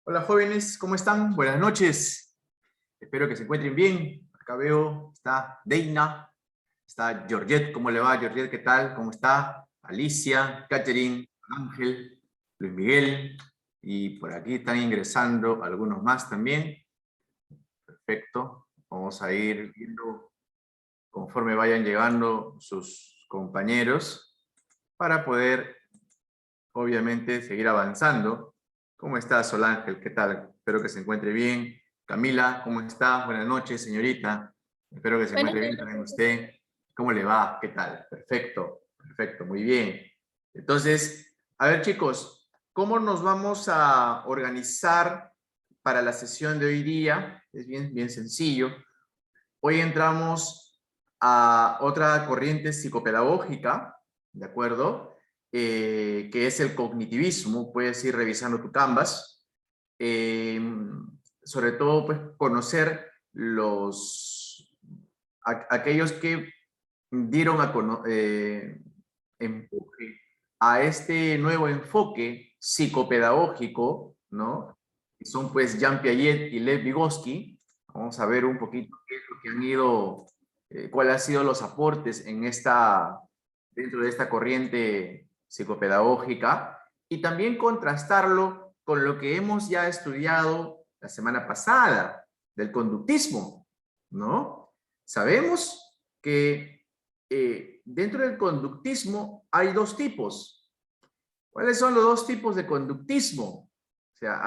Hola jóvenes, ¿cómo están? Buenas noches. Espero que se encuentren bien. Acá veo, está Deina, está Georgette. ¿Cómo le va, Georgette? ¿Qué tal? ¿Cómo está? Alicia, Catherine, Ángel, Luis Miguel. Y por aquí están ingresando algunos más también. Perfecto. Vamos a ir viendo conforme vayan llegando sus compañeros para poder, obviamente, seguir avanzando. ¿Cómo está, Sol Ángel? ¿Qué tal? Espero que se encuentre bien. Camila, ¿cómo está? Buenas noches, señorita. Espero que se Buenas encuentre bien noches. también usted. ¿Cómo le va? ¿Qué tal? Perfecto, perfecto, muy bien. Entonces, a ver, chicos, ¿cómo nos vamos a organizar para la sesión de hoy día? Es bien sencillo. Hoy entramos a otra corriente psicopedagógica, ¿de acuerdo? Que es el cognitivismo. Puedes ir revisando tu Canvas. Eh, Sobre todo, pues, conocer aquellos que dieron empuje a este nuevo enfoque psicopedagógico, ¿no? Que son, pues, Jean Piaget y Lev Vygotsky. Vamos a ver un poquito qué es lo que han ido, cuáles han sido los aportes dentro de esta corriente psicopedagógica, y también contrastarlo con lo que hemos ya estudiado la semana pasada, del conductismo, ¿no? Sabemos que dentro del conductismo hay dos tipos. ¿Cuáles son los dos tipos de conductismo? O sea,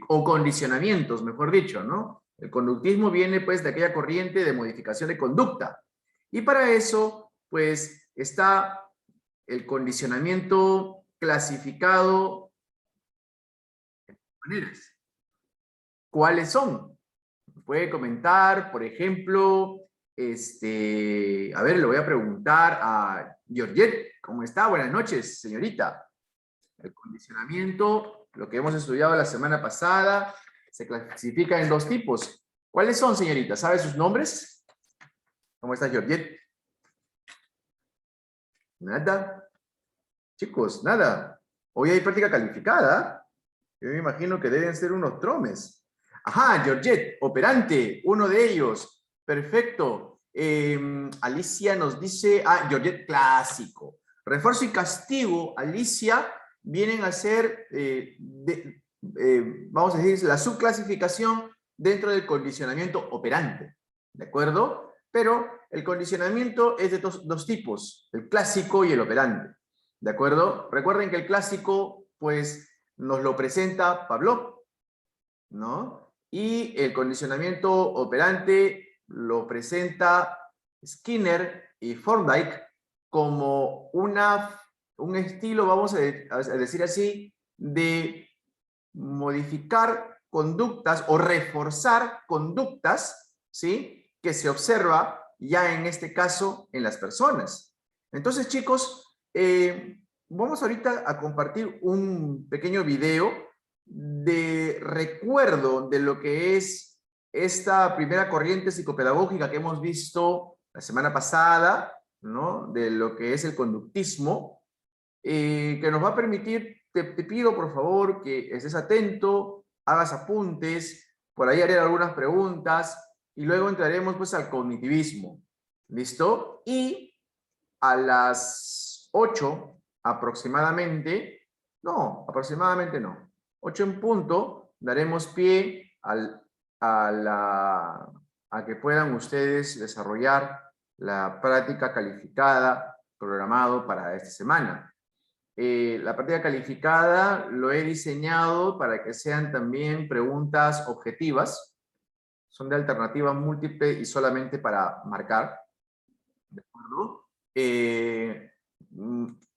o condicionamientos, mejor dicho, ¿no? El conductismo viene, pues, de aquella corriente de modificación de conducta. Y para eso, pues, está el condicionamiento clasificado de maneras. ¿Cuáles son? Puede comentar, por ejemplo, a ver, le voy a preguntar a Georgette. ¿Cómo está? Buenas noches, señorita. El condicionamiento, lo que hemos estudiado la semana pasada, se clasifica en dos tipos. ¿Cuáles son, señorita? ¿Sabe sus nombres? ¿Cómo está, Georgette? Nada. Chicos, nada. Hoy hay práctica calificada. Yo me imagino que deben ser unos tromes. Ajá, Georgette, operante, uno de ellos. Perfecto. Alicia nos dice, Georgette, clásico. Refuerzo y castigo, Alicia, vienen a ser, vamos a decir, la subclasificación dentro del condicionamiento operante. ¿De acuerdo? Pero el condicionamiento es de dos tipos, el clásico y el operante. ¿De acuerdo? Recuerden que el clásico, pues, nos lo presenta Pavlov, ¿no? Y el condicionamiento operante lo presenta Skinner y Thorndike como un estilo, vamos a decir así, de modificar conductas o reforzar conductas, ¿sí? Que se observa ya en este caso en las personas. Entonces, chicos, vamos ahorita a compartir un pequeño video de recuerdo de lo que es esta primera corriente psicopedagógica que hemos visto la semana pasada, ¿no? De lo que es el conductismo, que nos va a permitir, te pido por favor que estés atento, hagas apuntes, por ahí haré algunas preguntas y luego entraremos, pues, al cognitivismo. ¿Listo? Y a las 8 aproximadamente, no, aproximadamente no, 8 en punto, daremos pie a que puedan ustedes desarrollar la práctica calificada programado para esta semana. La práctica calificada lo he diseñado para que sean también preguntas objetivas, son de alternativa múltiple y solamente para marcar, ¿de acuerdo?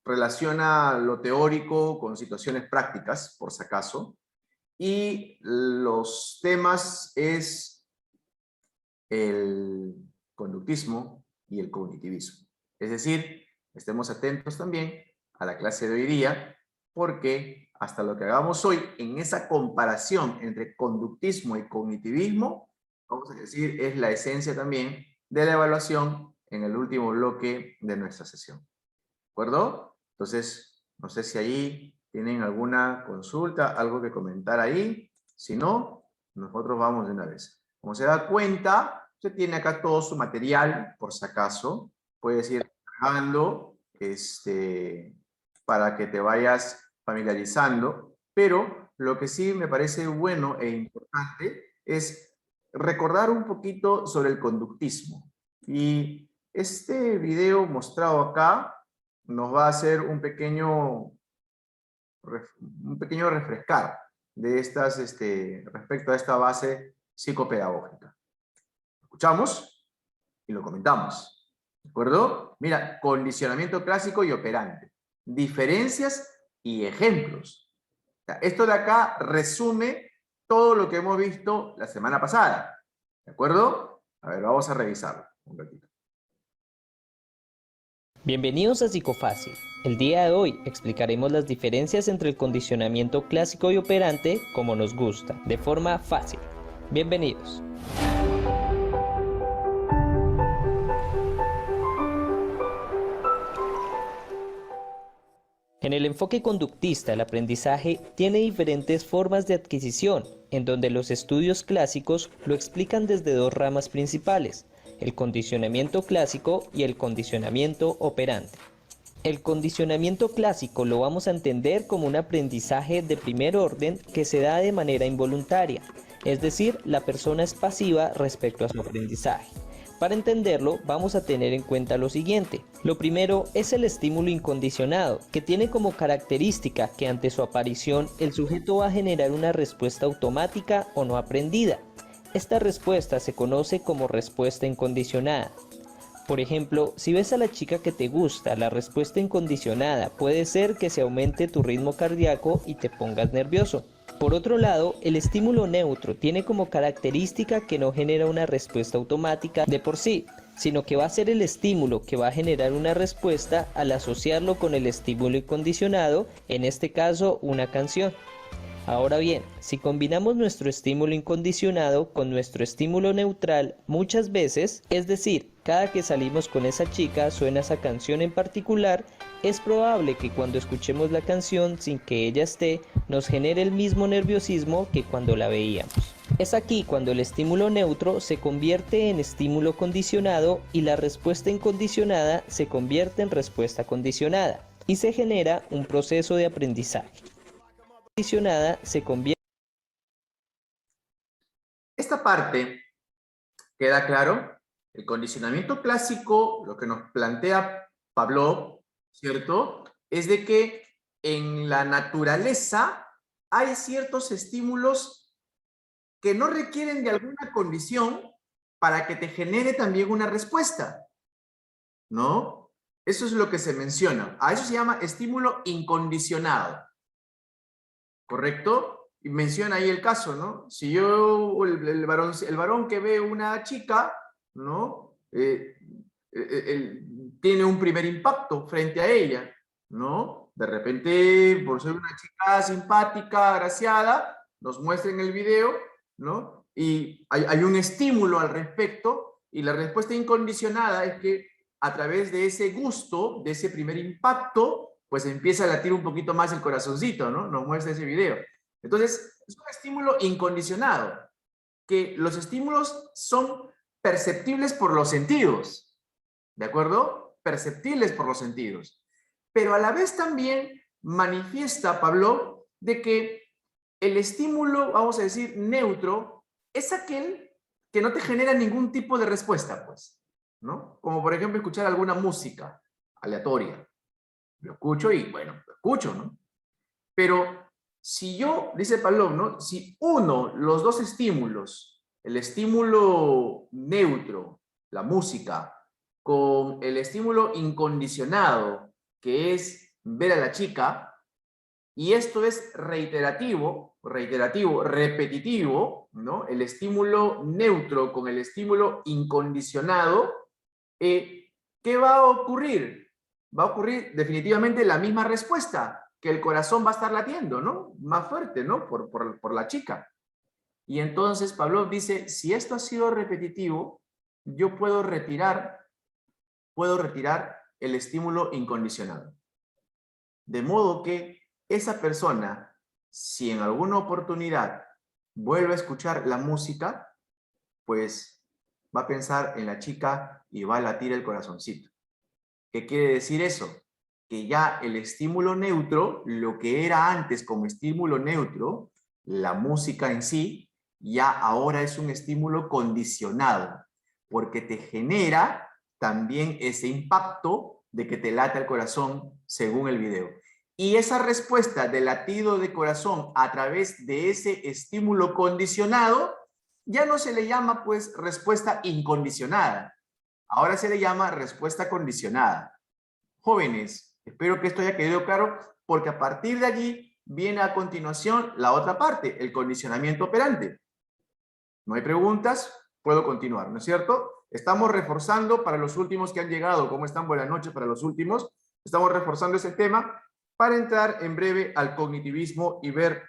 Relaciona lo teórico con situaciones prácticas, por si acaso, y los temas es el conductismo y el cognitivismo. Es decir, estemos atentos también a la clase de hoy día, porque hasta lo que hagamos hoy en esa comparación entre conductismo y cognitivismo, vamos a decir, es la esencia también de la evaluación en el último bloque de nuestra sesión. ¿De acuerdo? Entonces, no sé si ahí ¿Tienen alguna consulta, algo que comentar ahí? Si no, nosotros vamos de una vez. Como se da cuenta, usted tiene acá todo su material, por si acaso. Puedes ir cargando para que te vayas familiarizando. Pero lo que sí me parece bueno e importante es recordar un poquito sobre el conductismo. Y este video mostrado acá nos va a hacer un pequeño refrescar de estas, respecto a esta base psicopedagógica. Escuchamos y lo comentamos. ¿De acuerdo? Mira, condicionamiento clásico y operante. Diferencias y ejemplos. Esto de acá resume todo lo que hemos visto la semana pasada. ¿De acuerdo? A ver, vamos a revisarlo un ratito. Bienvenidos a Psicofácil. El día de hoy explicaremos las diferencias entre el condicionamiento clásico y operante como nos gusta, de forma fácil. Bienvenidos. En el enfoque conductista, el aprendizaje tiene diferentes formas de adquisición, en donde los estudios clásicos lo explican desde dos ramas principales, el condicionamiento clásico y el condicionamiento operante. El condicionamiento clásico lo vamos a entender como un aprendizaje de primer orden que se da de manera involuntaria, es decir, la persona es pasiva respecto a su aprendizaje. Para entenderlo, vamos a tener en cuenta lo siguiente. Lo primero es el estímulo incondicionado, que tiene como característica que ante su aparición el sujeto va a generar una respuesta automática o no aprendida. Esta respuesta se conoce como respuesta incondicionada. Por ejemplo, si ves a la chica que te gusta, la respuesta incondicionada puede ser que se aumente tu ritmo cardíaco y te pongas nervioso. Por otro lado, el estímulo neutro tiene como característica que no genera una respuesta automática de por sí, sino que va a ser el estímulo que va a generar una respuesta al asociarlo con el estímulo incondicionado, en este caso una canción. Ahora bien, si combinamos nuestro estímulo incondicionado con nuestro estímulo neutral muchas veces, es decir, cada que salimos con esa chica suena esa canción en particular, es probable que cuando escuchemos la canción sin que ella esté, nos genere el mismo nerviosismo que cuando la veíamos. Es aquí cuando el estímulo neutro se convierte en estímulo condicionado y la respuesta incondicionada se convierte en respuesta condicionada y se genera un proceso de aprendizaje. Se convierte. Esta parte, ¿queda claro? El condicionamiento clásico, lo que nos plantea Pavlov, ¿cierto? Es de que en la naturaleza hay ciertos estímulos que no requieren de alguna condición para que te genere también una respuesta, ¿no? Eso es lo que se menciona. A eso se llama estímulo incondicionado. ¿Correcto? Y menciona ahí el caso, ¿no? Si yo, el varón que ve una chica, ¿no? Tiene un primer impacto frente a ella, ¿no? De repente, por ser una chica simpática, agraciada, nos muestra en el video, ¿no? Y hay un estímulo al respecto, y la respuesta incondicionada es que a través de ese gusto, de ese primer impacto, pues empieza a latir un poquito más el corazoncito, ¿no? Nos muestra ese video. Entonces, es un estímulo incondicionado, que los estímulos son perceptibles por los sentidos, ¿de acuerdo? Perceptibles por los sentidos. Pero a la vez también manifiesta Pavlov de que el estímulo, vamos a decir, neutro, es aquel que no te genera ningún tipo de respuesta, pues, ¿no? Como por ejemplo escuchar alguna música aleatoria. Lo escucho y, bueno, lo escucho, ¿no? Pero si yo, dice Pavlov, ¿no? Si uno, los dos estímulos, el estímulo neutro, la música, con el estímulo incondicionado, que es ver a la chica, y esto es reiterativo, repetitivo, ¿no? El estímulo neutro con el estímulo incondicionado, ¿qué va a ocurrir? Va a ocurrir definitivamente la misma respuesta, que el corazón va a estar latiendo, ¿no? Más fuerte, ¿no? Por la chica. Y entonces Pavlov dice, si esto ha sido repetitivo, yo puedo retirar el estímulo incondicionado. De modo que esa persona, si en alguna oportunidad vuelve a escuchar la música, pues va a pensar en la chica y va a latir el corazoncito. ¿Qué quiere decir eso? Que ya el estímulo neutro, lo que era antes como estímulo neutro, la música en sí, ya ahora es un estímulo condicionado, porque te genera también ese impacto de que te lata el corazón según el video. Y esa respuesta de latido de corazón a través de ese estímulo condicionado, ya no se le llama pues respuesta incondicionada. Ahora se le llama respuesta condicionada. Jóvenes, espero que esto haya quedado claro, porque a partir de allí viene a continuación la otra parte, el condicionamiento operante. ¿No hay preguntas? Puedo continuar, ¿no es cierto? Estamos reforzando para los últimos que han llegado. ¿Cómo están? Buenas noches para los últimos. Estamos reforzando ese tema para entrar en breve al cognitivismo y ver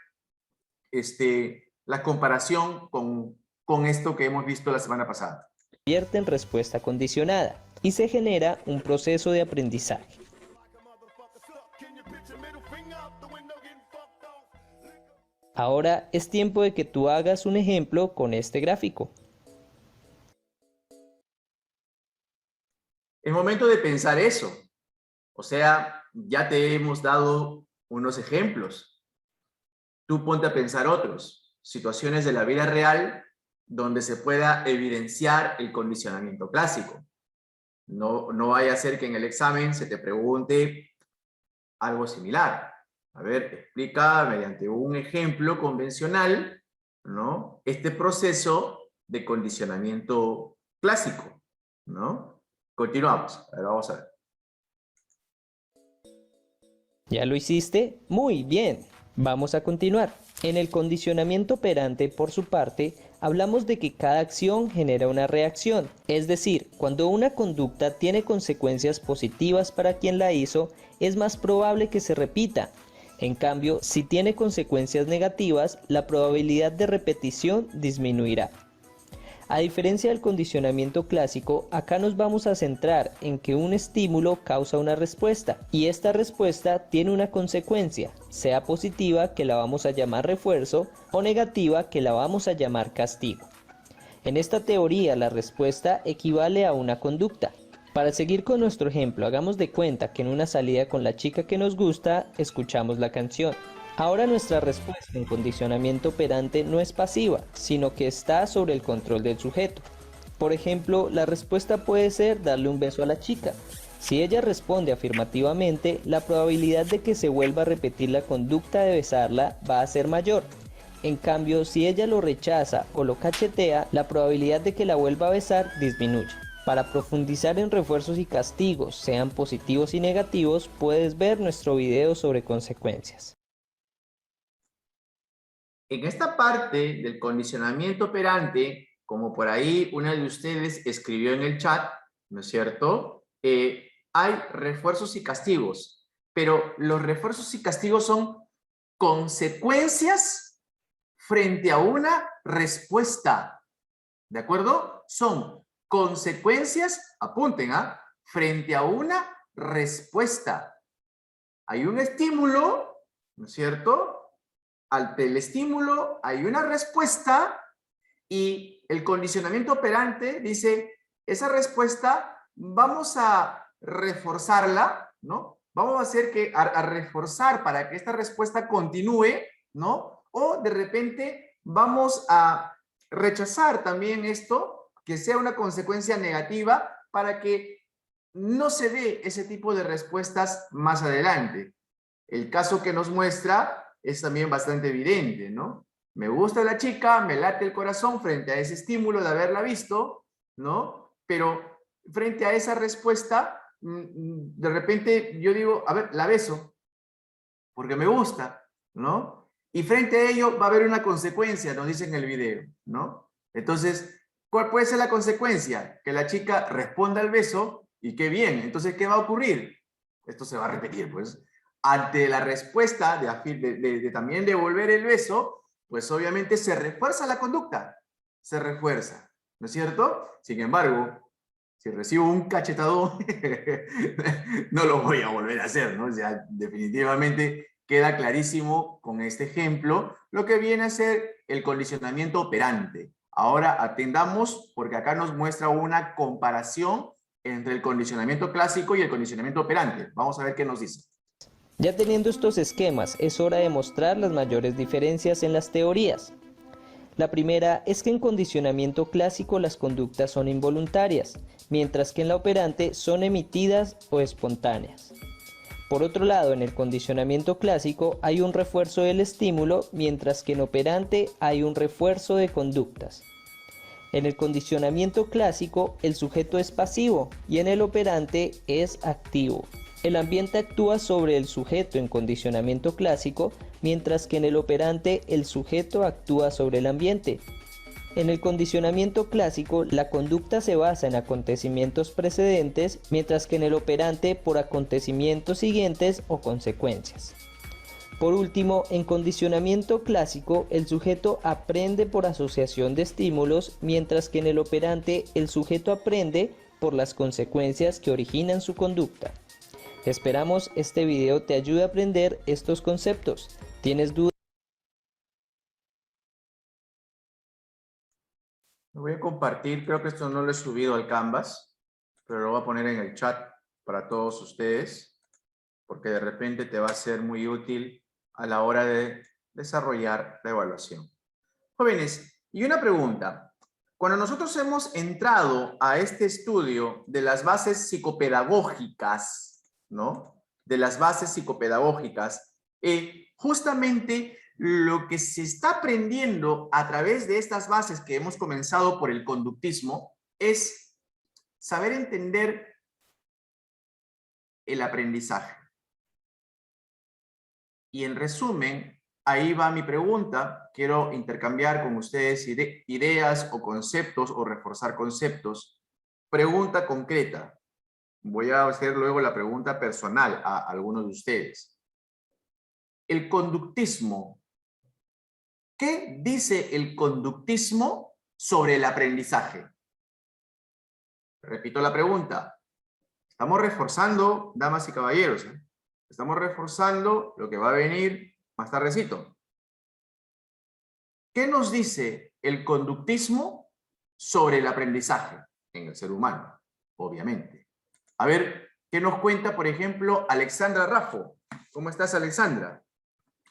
la comparación con esto que hemos visto la semana pasada. Convierte en respuesta condicionada y se genera un proceso de aprendizaje. Ahora es tiempo de que tú hagas un ejemplo con este gráfico. Es momento de pensar eso. O sea, ya te hemos dado unos ejemplos. Tú ponte a pensar otros. Situaciones de la vida real donde se pueda evidenciar el condicionamiento clásico. No vaya a ser que en el examen se te pregunte algo similar. A ver, explica mediante un ejemplo convencional, ¿no?, este proceso de condicionamiento clásico, ¿no? Continuamos. A ver, vamos a ver. ¿Ya lo hiciste? Muy bien. Vamos a continuar. En el condicionamiento operante, por su parte, hablamos de que cada acción genera una reacción. Es decir, cuando una conducta tiene consecuencias positivas para quien la hizo, es más probable que se repita. En cambio, si tiene consecuencias negativas, la probabilidad de repetición disminuirá. A diferencia del condicionamiento clásico, acá nos vamos a centrar en que un estímulo causa una respuesta y esta respuesta tiene una consecuencia, sea positiva, que la vamos a llamar refuerzo, o negativa, que la vamos a llamar castigo. En esta teoría, la respuesta equivale a una conducta. Para seguir con nuestro ejemplo, hagamos de cuenta que en una salida con la chica que nos gusta, escuchamos la canción. Ahora nuestra respuesta en condicionamiento operante no es pasiva, sino que está sobre el control del sujeto. Por ejemplo, la respuesta puede ser darle un beso a la chica. Si ella responde afirmativamente, la probabilidad de que se vuelva a repetir la conducta de besarla va a ser mayor. En cambio, si ella lo rechaza o lo cachetea, la probabilidad de que la vuelva a besar disminuye. Para profundizar en refuerzos y castigos, sean positivos y negativos, puedes ver nuestro video sobre consecuencias. En esta parte del condicionamiento operante, como por ahí una de ustedes escribió en el chat, ¿no es cierto?, hay refuerzos y castigos, pero los refuerzos y castigos son consecuencias frente a una respuesta, ¿de acuerdo? Son consecuencias, apunten, frente a una respuesta. Hay un estímulo, ¿no es cierto?, ante el estímulo hay una respuesta y el condicionamiento operante dice, esa respuesta vamos a reforzarla, ¿no? Vamos a hacer que, a reforzar para que esta respuesta continúe, ¿no? O de repente vamos a rechazar también esto, que sea una consecuencia negativa para que no se dé ese tipo de respuestas más adelante. El caso que nos muestra es también bastante evidente, ¿no? Me gusta la chica, me late el corazón frente a ese estímulo de haberla visto, ¿no? Pero frente a esa respuesta, de repente yo digo, a ver, la beso, porque me gusta, ¿no? Y frente a ello va a haber una consecuencia, nos dice en el video, ¿no? Entonces, ¿cuál puede ser la consecuencia? Que la chica responda al beso y qué bien. Entonces, ¿qué va a ocurrir? Esto se va a repetir, pues. Ante la respuesta de también devolver el beso, pues obviamente se refuerza la conducta, se refuerza, ¿no es cierto? Sin embargo, si recibo un cachetadón, no lo voy a volver a hacer, ¿no? O sea, definitivamente queda clarísimo con este ejemplo lo que viene a ser el condicionamiento operante. Ahora atendamos porque acá nos muestra una comparación entre el condicionamiento clásico y el condicionamiento operante. Vamos a ver qué nos dice. Ya teniendo estos esquemas, es hora de mostrar las mayores diferencias en las teorías. La primera es que en condicionamiento clásico las conductas son involuntarias, mientras que en la operante son emitidas o espontáneas. Por otro lado, en el condicionamiento clásico hay un refuerzo del estímulo, mientras que en operante hay un refuerzo de conductas. En el condicionamiento clásico, el sujeto es pasivo y en el operante es activo. El ambiente actúa sobre el sujeto en condicionamiento clásico, mientras que en el operante el sujeto actúa sobre el ambiente. En el condicionamiento clásico, la conducta se basa en acontecimientos precedentes, mientras que en el operante por acontecimientos siguientes o consecuencias. Por último, en condicionamiento clásico, el sujeto aprende por asociación de estímulos, mientras que en el operante el sujeto aprende por las consecuencias que originan su conducta. Esperamos este video te ayude a aprender estos conceptos. ¿Tienes dudas? Lo voy a compartir, creo que esto no lo he subido al Canvas, pero lo voy a poner en el chat para todos ustedes, porque de repente te va a ser muy útil a la hora de desarrollar la evaluación. Jóvenes, y una pregunta. Cuando nosotros hemos entrado a este estudio de las bases psicopedagógicas, ¿no? De las bases psicopedagógicas, justamente lo que se está aprendiendo a través de estas bases que hemos comenzado por el conductismo es saber entender el aprendizaje. Y en resumen, ahí va mi pregunta. Quiero intercambiar con ustedes ideas o conceptos o reforzar conceptos. Pregunta concreta. Voy a hacer luego la pregunta personal a algunos de ustedes. El conductismo. ¿Qué dice el conductismo sobre el aprendizaje? Repito la pregunta. Estamos reforzando, damas y caballeros, estamos reforzando lo que va a venir más tardecito. ¿Qué nos dice el conductismo sobre el aprendizaje en el ser humano? Obviamente. A ver, ¿qué nos cuenta, por ejemplo, Alexandra Raffo? ¿Cómo estás, Alexandra?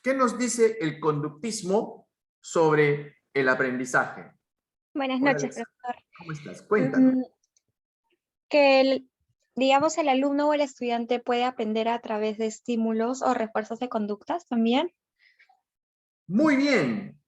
¿Qué nos dice el conductismo sobre el aprendizaje? Buenas Hola, noches, Alexandra. profesor. ¿Cómo estás? Cuéntanos. Que digamos, el alumno o el estudiante puede aprender a través de estímulos o refuerzos de conductas también. Muy bien,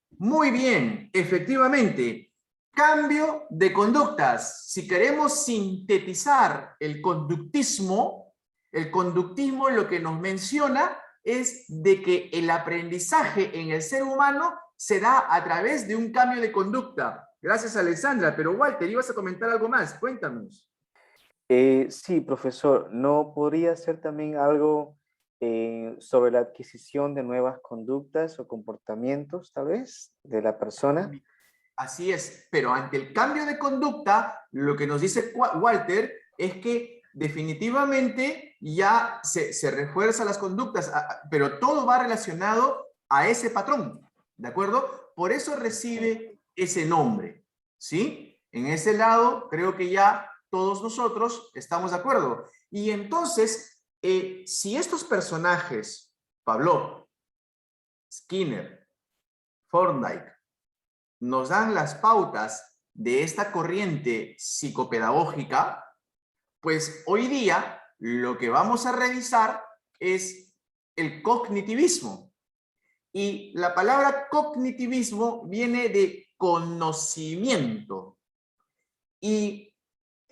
efectivamente. Cambio de conductas. Si queremos sintetizar el conductismo lo que nos menciona es de que el aprendizaje en el ser humano se da a través de un cambio de conducta. Gracias, Alexandra. Pero Walter, ibas a comentar algo más. Cuéntanos. Sí, profesor, ¿no podría ser también algo sobre la adquisición de nuevas conductas o comportamientos, tal vez, de la persona? Así es, pero ante el cambio de conducta, lo que nos dice Walter es que definitivamente ya se refuerzan las conductas, pero todo va relacionado a ese patrón, ¿de acuerdo? Por eso recibe ese nombre, ¿sí? En ese lado creo que ya todos nosotros estamos de acuerdo. Y entonces, si estos personajes, Pavlov, Skinner, Thorndike, nos dan las pautas de esta corriente psicopedagógica, pues hoy día lo que vamos a revisar es el cognitivismo. Y la palabra cognitivismo viene de conocimiento. Y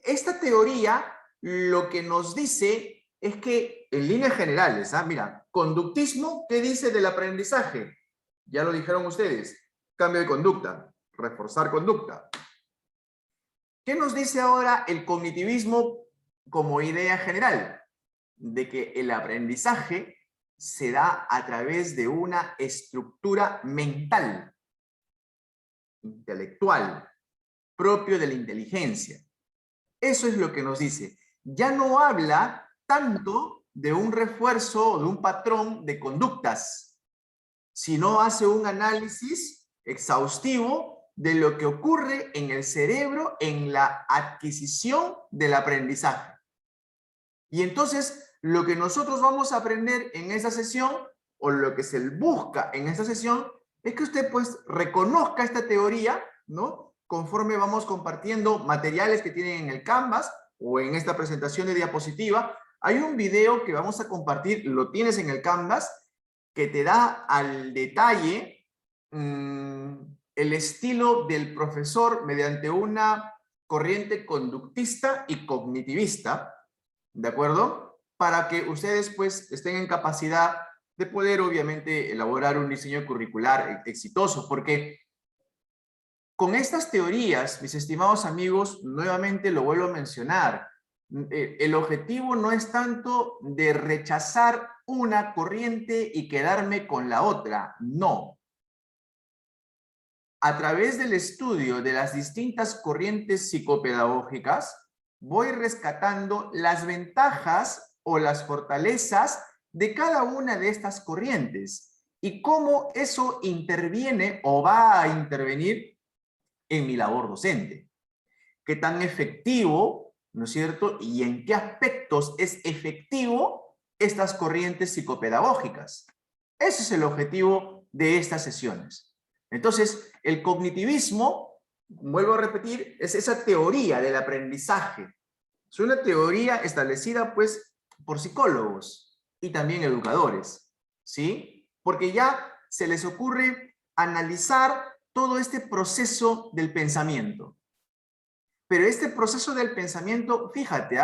esta teoría lo que nos dice es que, en líneas generales, mira, conductismo, ¿qué dice del aprendizaje? Ya lo dijeron ustedes. Cambio de conducta, reforzar conducta. ¿Qué nos dice ahora el cognitivismo como idea general? De que el aprendizaje se da a través de una estructura mental, intelectual, propio de la inteligencia. Eso es lo que nos dice. Ya no habla tanto de un refuerzo o de un patrón de conductas, sino hace un análisis exhaustivo de lo que ocurre en el cerebro en la adquisición del aprendizaje. Y entonces, lo que nosotros vamos a aprender en esa sesión, o lo que se busca en esa sesión, es que usted pues reconozca esta teoría, ¿no? Conforme vamos compartiendo materiales que tienen en el Canvas o en esta presentación de diapositiva. Hay un video que vamos a compartir, lo tienes en el Canvas, que te da al detalle el estilo del profesor mediante una corriente conductista y cognitivista, ¿de acuerdo? Para que ustedes pues estén en capacidad de poder obviamente elaborar un diseño curricular exitoso, porque con estas teorías, mis estimados amigos, nuevamente lo vuelvo a mencionar, el objetivo no es tanto de rechazar una corriente y quedarme con la otra, no. A través del estudio de las distintas corrientes psicopedagógicas, voy rescatando las ventajas o las fortalezas de cada una de estas corrientes y cómo eso interviene o va a intervenir en mi labor docente. Qué tan efectivo, ¿no es cierto? Y en qué aspectos es efectivo estas corrientes psicopedagógicas. Ese es el objetivo de estas sesiones. Entonces, el cognitivismo, vuelvo a repetir, es esa teoría del aprendizaje. Es una teoría establecida, pues, por psicólogos y también educadores, ¿sí? Porque ya se les ocurre analizar todo este proceso del pensamiento. Pero este proceso del pensamiento, fíjate,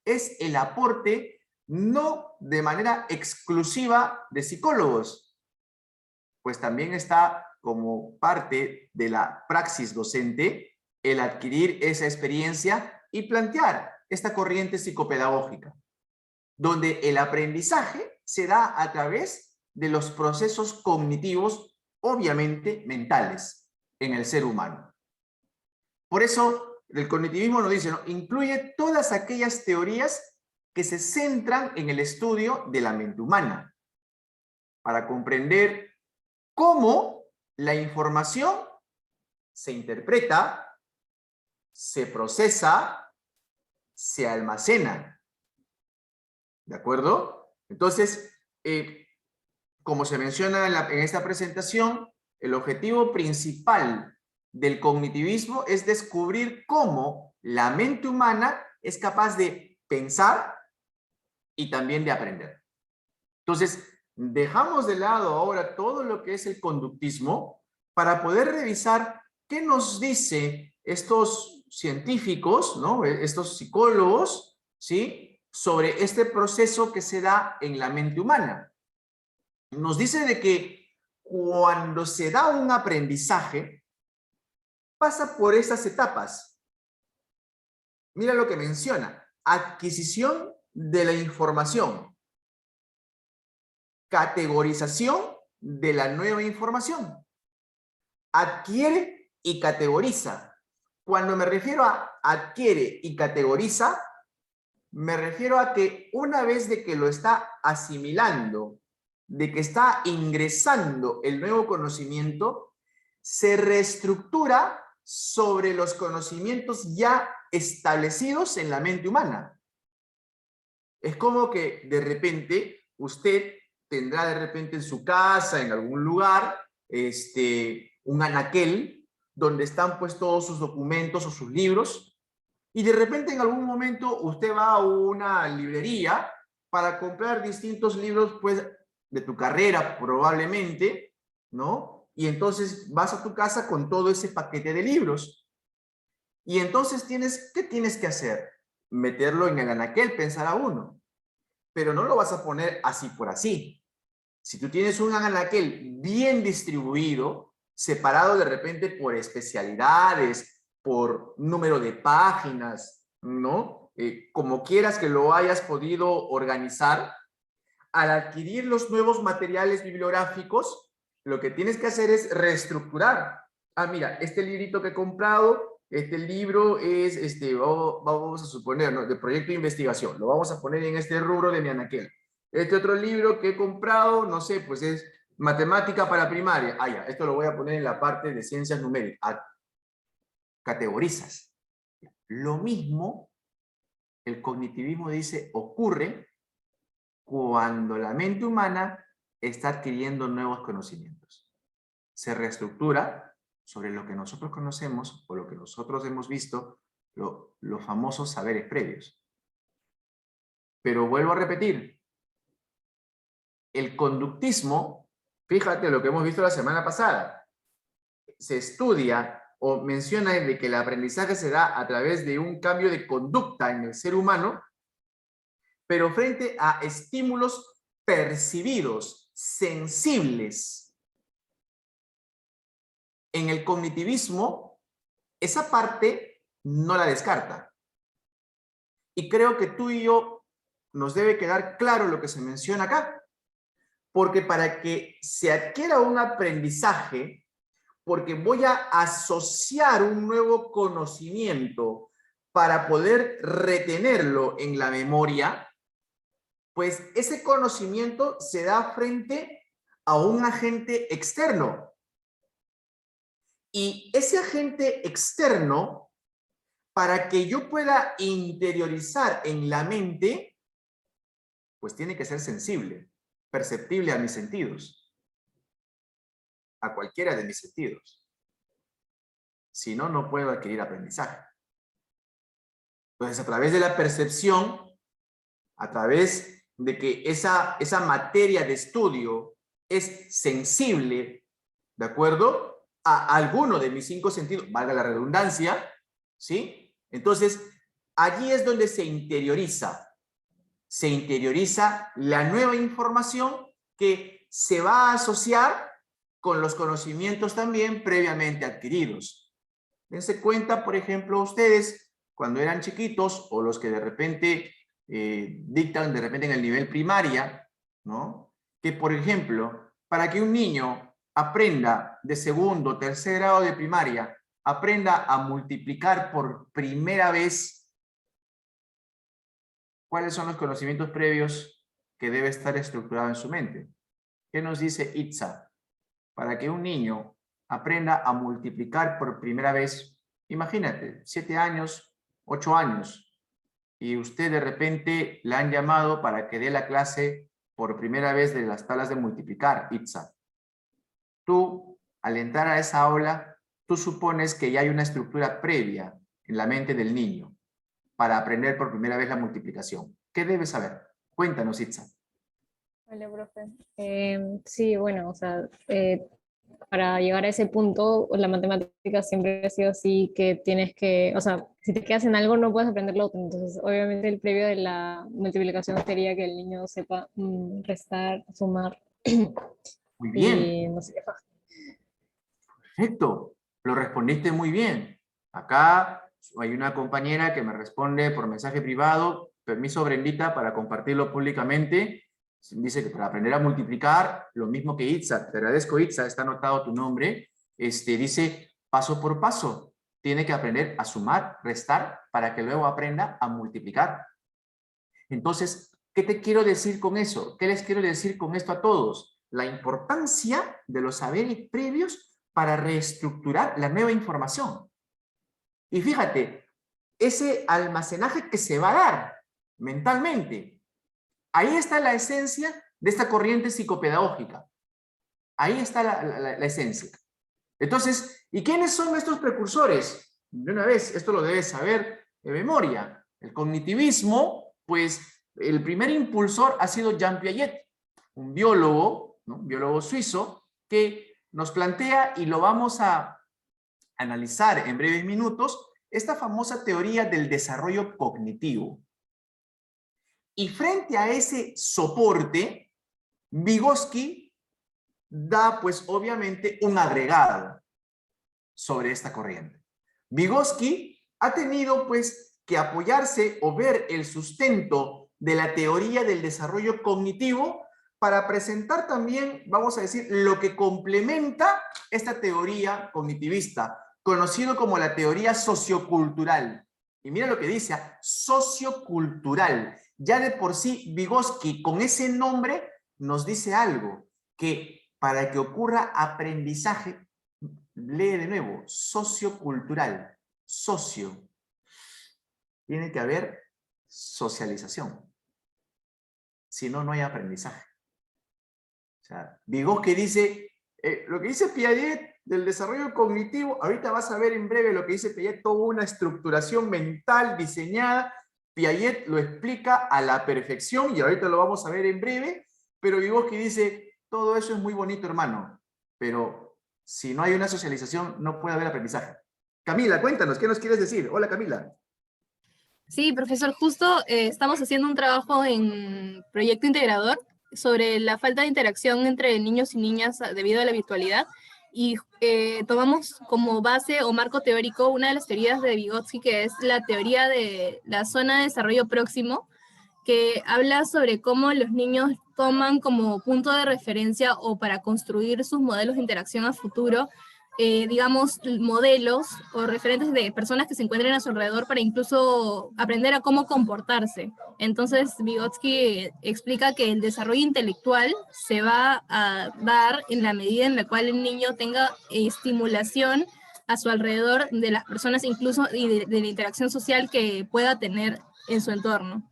es el aporte no de manera exclusiva de psicólogos, pues también está como parte de la praxis docente el adquirir esa experiencia y plantear esta corriente psicopedagógica, donde el aprendizaje se da a través de los procesos cognitivos, obviamente mentales, en el ser humano. Por eso, el cognitivismo nos dice, ¿no? Incluye todas aquellas teorías que se centran en el estudio de la mente humana, para comprender cómo la información se interpreta, se procesa, se almacena. ¿De acuerdo? Entonces, como se menciona en esta presentación, el objetivo principal del cognitivismo es descubrir cómo la mente humana es capaz de pensar y también de aprender. Entonces, dejamos de lado ahora todo lo que es el conductismo para poder revisar qué nos dice estos científicos, ¿no? Estos psicólogos, ¿sí? Sobre este proceso que se da en la mente humana. Nos dice de que cuando se da un aprendizaje, pasa por estas etapas. Mira lo que menciona: adquisición de la información, categorización de la nueva información, adquiere y categoriza. Cuando me refiero a adquiere y categoriza, me refiero a que una vez de que lo está asimilando, de que está ingresando el nuevo conocimiento, se reestructura sobre los conocimientos ya establecidos en la mente humana. Es como que de repente usted tendrá de repente en su casa, en algún lugar, un anaquel donde están pues todos sus documentos o sus libros, y de repente en algún momento usted va a una librería para comprar distintos libros pues de tu carrera probablemente, ¿no? Y entonces vas a tu casa con todo ese paquete de libros. Y entonces ¿qué tienes que hacer? Meterlo en el anaquel, pensará uno. Pero no lo vas a poner así por así. Si tú tienes un anaquel bien distribuido, separado de repente por especialidades, por número de páginas, ¿no? Como quieras que lo hayas podido organizar, al adquirir los nuevos materiales bibliográficos, lo que tienes que hacer es reestructurar. Ah, mira, este librito que he comprado, este libro es, vamos a suponer, ¿no? De proyecto de investigación. Lo vamos a poner en este rubro de mi anaquel. Este otro libro que he comprado, no sé, pues es Matemática para Primaria. Ah, ya, esto lo voy a poner en la parte de Ciencias Numéricas. Ah, categorizas. Lo mismo, el cognitivismo dice, ocurre cuando la mente humana está adquiriendo nuevos conocimientos. Se reestructura sobre lo que nosotros conocemos o lo que nosotros hemos visto, los famosos saberes previos. Pero vuelvo a repetir, el conductismo, fíjate lo que hemos visto la semana pasada, se estudia o menciona de que el aprendizaje se da a través de un cambio de conducta en el ser humano, pero frente a estímulos percibidos, sensibles. En el cognitivismo, esa parte no la descarta. Y creo que tú y yo nos debe quedar claro lo que se menciona acá. Porque para que se adquiera un aprendizaje, porque voy a asociar un nuevo conocimiento para poder retenerlo en la memoria, pues ese conocimiento se da frente a un agente externo. Y ese agente externo, para que yo pueda interiorizar en la mente, pues tiene que ser sensible, perceptible a mis sentidos, a cualquiera de mis sentidos. Si no, no puedo adquirir aprendizaje. Entonces, a través de la percepción, a través de que esa materia de estudio es sensible, ¿de acuerdo? A alguno de mis 5 sentidos, valga la redundancia, ¿sí? Entonces, allí es donde se interioriza la nueva información que se va a asociar con los conocimientos también previamente adquiridos. Dense cuenta, por ejemplo, ustedes, cuando eran chiquitos, o los que de repente dictan de repente en el nivel primaria, ¿no? Que, por ejemplo, para que un niño aprenda de segundo o tercer grado de primaria, aprenda a multiplicar por primera vez, ¿cuáles son los conocimientos previos que debe estar estructurado en su mente? ¿Qué nos dice Itza? Para que un niño aprenda a multiplicar por primera vez, imagínate, 7 años, 8 años, y usted de repente le han llamado para que dé la clase por primera vez de las tablas de multiplicar, Itza. Tú, al entrar a esa aula, tú supones que ya hay una estructura previa en la mente del niño para aprender por primera vez la multiplicación. ¿Qué debes saber? Cuéntanos, Itza. Hola, profe. Sí, bueno, o sea, para llegar a ese punto, la matemática siempre ha sido así, que tienes que, o sea, si te quedas en algo no puedes aprender lo otro. Entonces, obviamente el previo de la multiplicación sería que el niño sepa restar, sumar Muy bien. y no sé qué más. Perfecto, lo respondiste muy bien. Acá hay una compañera que me responde por mensaje privado, permiso Brendita para compartirlo públicamente. Dice que para aprender a multiplicar, lo mismo que Itza, te agradezco Itza, está anotado tu nombre, dice paso por paso, tiene que aprender a sumar, restar, para que luego aprenda a multiplicar. Entonces, ¿qué te quiero decir con eso? ¿Qué les quiero decir con esto a todos? La importancia de los saberes previos para reestructurar la nueva información. Y fíjate, ese almacenaje que se va a dar mentalmente, ahí está la esencia de esta corriente psicopedagógica. Ahí está la esencia. Entonces, ¿y quiénes son estos precursores? De una vez, esto lo debes saber de memoria. El cognitivismo, pues, el primer impulsor ha sido Jean Piaget, un biólogo, ¿no? Un biólogo suizo, que nos plantea, y lo vamos a analizar en breves minutos, esta famosa teoría del desarrollo cognitivo. Y frente a ese soporte, Vygotsky da, pues, obviamente, un agregado sobre esta corriente. Vygotsky ha tenido, pues, que apoyarse o ver el sustento de la teoría del desarrollo cognitivo para presentar también, vamos a decir, lo que complementa esta teoría cognitivista, conocido como la teoría sociocultural. Y mira lo que dice, sociocultural. ya de por sí Vygotsky con ese nombre nos dice algo, que para que ocurra aprendizaje, lee de nuevo, sociocultural, socio, tiene que haber socialización. Si no, no hay aprendizaje. O sea, Vygotsky dice, lo que dice Piaget del desarrollo cognitivo, ahorita vas a ver en breve lo que dice Piaget, toda una estructuración mental diseñada. Piaget lo explica a la perfección y ahorita lo vamos a ver en breve, pero Vygotsky dice, todo eso es muy bonito, hermano, pero si no hay una socialización, no puede haber aprendizaje. Camila, cuéntanos, ¿qué nos quieres decir? Hola, Camila. Sí, profesor, justo estamos haciendo un trabajo en proyecto integrador sobre la falta de interacción entre niños y niñas debido a la virtualidad y tomamos como base o marco teórico una de las teorías de Vygotsky, que es la teoría de la zona de desarrollo próximo, que habla sobre cómo los niños toman como punto de referencia o para construir sus modelos de interacción a futuro, digamos, modelos o referentes de personas que se encuentren a su alrededor para incluso aprender a cómo comportarse. Entonces, Vygotsky explica que el desarrollo intelectual se va a dar en la medida en la cual el niño tenga estimulación a su alrededor de las personas incluso y de la interacción social que pueda tener en su entorno.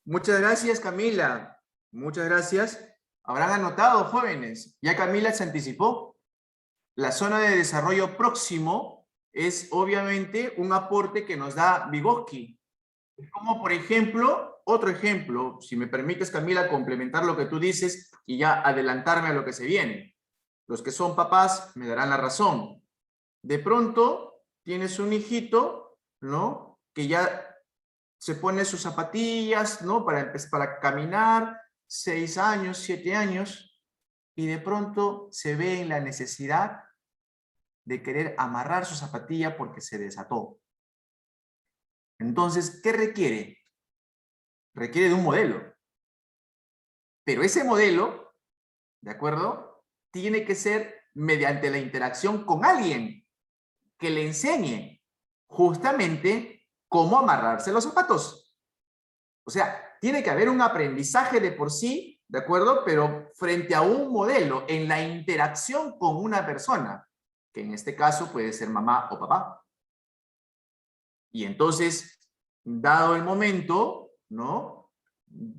Muchas gracias, Camila. Muchas gracias. Habrán anotado, jóvenes. Ya Camila se anticipó. La zona de desarrollo próximo es obviamente un aporte que nos da Vygotsky. Como por ejemplo, otro ejemplo, si me permites, Camila, complementar lo que tú dices y ya adelantarme a lo que se viene. Los que son papás me darán la razón. De pronto tienes un hijito, ¿no? Que ya se pone sus zapatillas, ¿no? Para caminar, 6 años, 7 años, y de pronto se ve en la necesidad de querer amarrar su zapatilla porque se desató. Entonces, ¿qué requiere? Requiere de un modelo. Pero ese modelo, ¿de acuerdo? Tiene que ser mediante la interacción con alguien que le enseñe justamente cómo amarrarse los zapatos. O sea, tiene que haber un aprendizaje de por sí, ¿de acuerdo? Pero frente a un modelo, en la interacción con una persona, que en este caso puede ser mamá o papá. Y entonces, dado el momento, ¿no?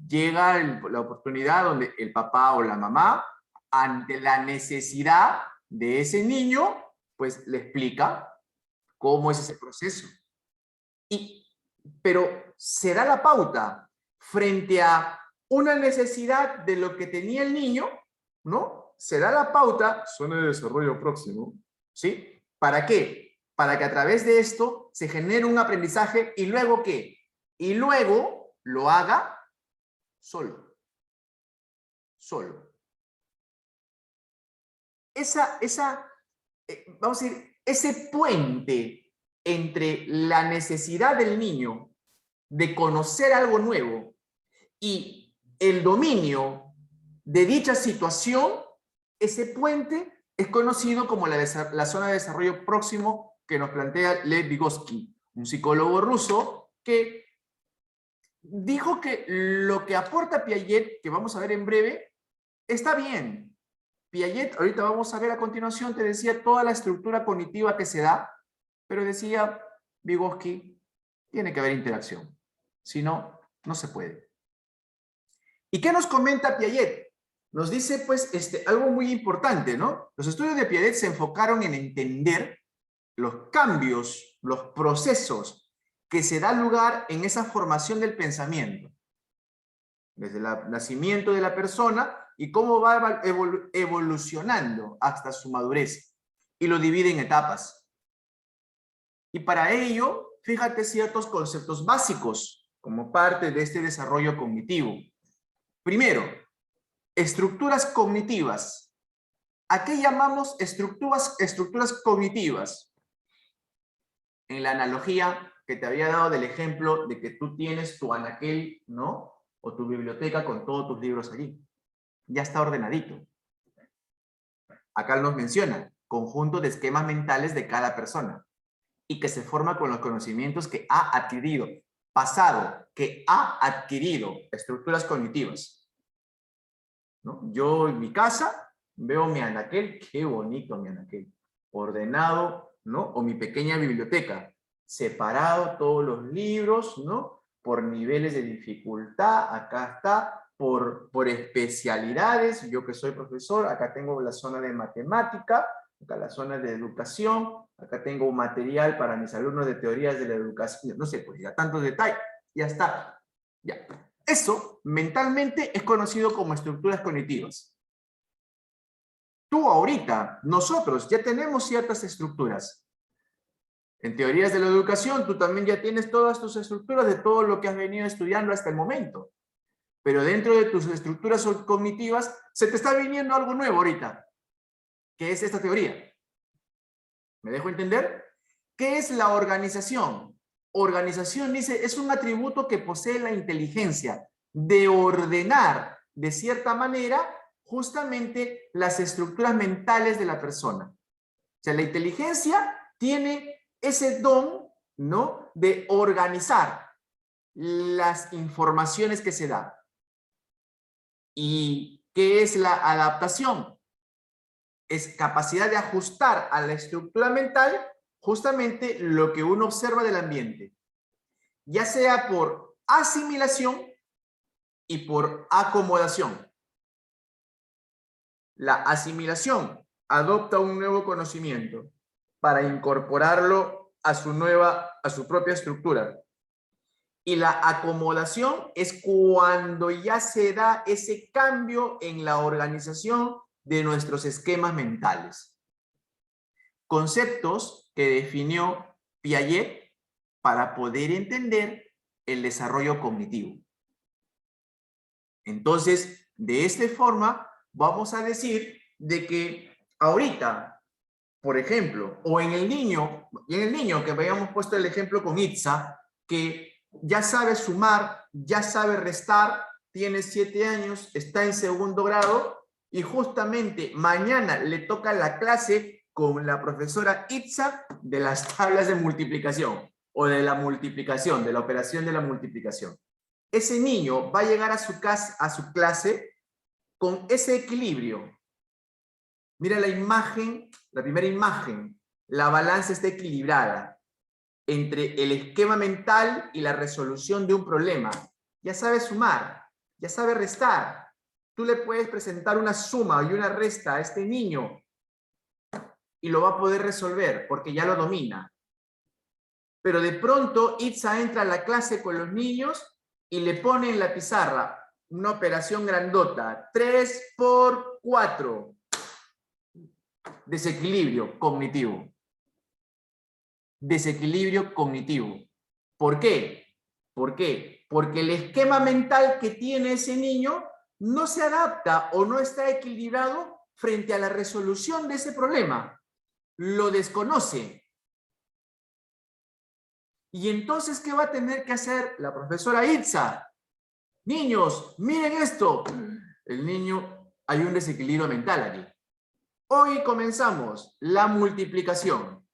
Llega la oportunidad donde el papá o la mamá, ante la necesidad de ese niño, pues le explica cómo es ese proceso. Pero se da la pauta frente a una necesidad de lo que tenía el niño, ¿no? Se da la pauta, zona de desarrollo próximo, ¿sí? ¿Para qué? Para que a través de esto se genere un aprendizaje y luego ¿qué? Y luego lo haga solo. Solo. Vamos a decir, ese puente entre la necesidad del niño de conocer algo nuevo y el dominio de dicha situación, ese puente es conocido como la zona de desarrollo próximo que nos plantea Lev Vygotsky, un psicólogo ruso que dijo que lo que aporta Piaget, que vamos a ver en breve, está bien. Piaget, ahorita vamos a ver a continuación, te decía toda la estructura cognitiva que se da, pero decía Vygotsky, tiene que haber interacción. Si no, no se puede. ¿Y qué nos comenta Piaget? Nos dice, pues, algo muy importante, ¿no? Los estudios de Piaget se enfocaron en entender los cambios, los procesos que se da lugar en esa formación del pensamiento. Desde el nacimiento de la persona y cómo va evolucionando hasta su madurez. Y lo divide en etapas. Y para ello, fíjate ciertos conceptos básicos como parte de este desarrollo cognitivo. Primero, estructuras cognitivas. ¿A qué llamamos estructuras cognitivas? En la analogía que te había dado del ejemplo de que tú tienes tu anaquel, ¿no? O tu biblioteca con todos tus libros allí. Ya está ordenadito. Acá nos menciona conjunto de esquemas mentales de cada persona y que se forma con los conocimientos que ha adquirido. pasado que ha adquirido estructuras cognitivas, ¿no? Yo en mi casa veo mi anaquel, qué bonito mi anaquel, ordenado, ¿no? O mi pequeña biblioteca, separado todos los libros, ¿no? Por niveles de dificultad, acá está, por especialidades, yo que soy profesor, acá tengo la zona de matemática, acá la zona de educación, acá tengo un material para mis alumnos de teorías de la educación, no sé, pues ya tantos detalles, ya está. Ya. Eso, mentalmente, es conocido como estructuras cognitivas. Tú ahorita, nosotros, ya tenemos ciertas estructuras. En teorías de la educación, tú también ya tienes todas tus estructuras de todo lo que has venido estudiando hasta el momento. Pero dentro de tus estructuras cognitivas, se te está viniendo algo nuevo ahorita, que es esta teoría. ¿Me dejo entender? ¿Qué es la organización? Organización, dice, es un atributo que posee la inteligencia de ordenar de cierta manera justamente las estructuras mentales de la persona. O sea, la inteligencia tiene ese don, ¿no?, de organizar las informaciones que se dan. ¿Y qué es la adaptación? Es capacidad de ajustar a la estructura mental justamente lo que uno observa del ambiente, ya sea por asimilación y por acomodación. La asimilación adopta un nuevo conocimiento para incorporarlo a su propia estructura. Y la acomodación es cuando ya se da ese cambio en la organización de nuestros esquemas mentales. Conceptos que definió Piaget para poder entender el desarrollo cognitivo. Entonces, de esta forma, vamos a decir de que ahorita, por ejemplo, o en el niño que habíamos puesto el ejemplo con Itza, que ya sabe sumar, ya sabe restar, tiene 7 años, está en 2º grado, y justamente mañana le toca la clase con la profesora Itza de las tablas de multiplicación, o de la multiplicación, de la operación de la multiplicación. Ese niño va a llegar a su clase con ese equilibrio. Mira la imagen, la primera imagen, la balanza está equilibrada entre el esquema mental y la resolución de un problema. Ya sabe sumar, ya sabe restar. Tú le puedes presentar una suma y una resta a este niño y lo va a poder resolver porque ya lo domina. Pero de pronto Itza entra a la clase con los niños y le pone en la pizarra una operación grandota, 3 por 4. Desequilibrio cognitivo. Desequilibrio cognitivo. ¿Por qué? ¿Por qué? Porque el esquema mental que tiene ese niño no se adapta o no está equilibrado frente a la resolución de ese problema. Lo desconoce. Y entonces, ¿qué va a tener que hacer la profesora Itza? Niños, miren esto. El niño, hay un desequilibrio mental aquí. Hoy comenzamos la multiplicación.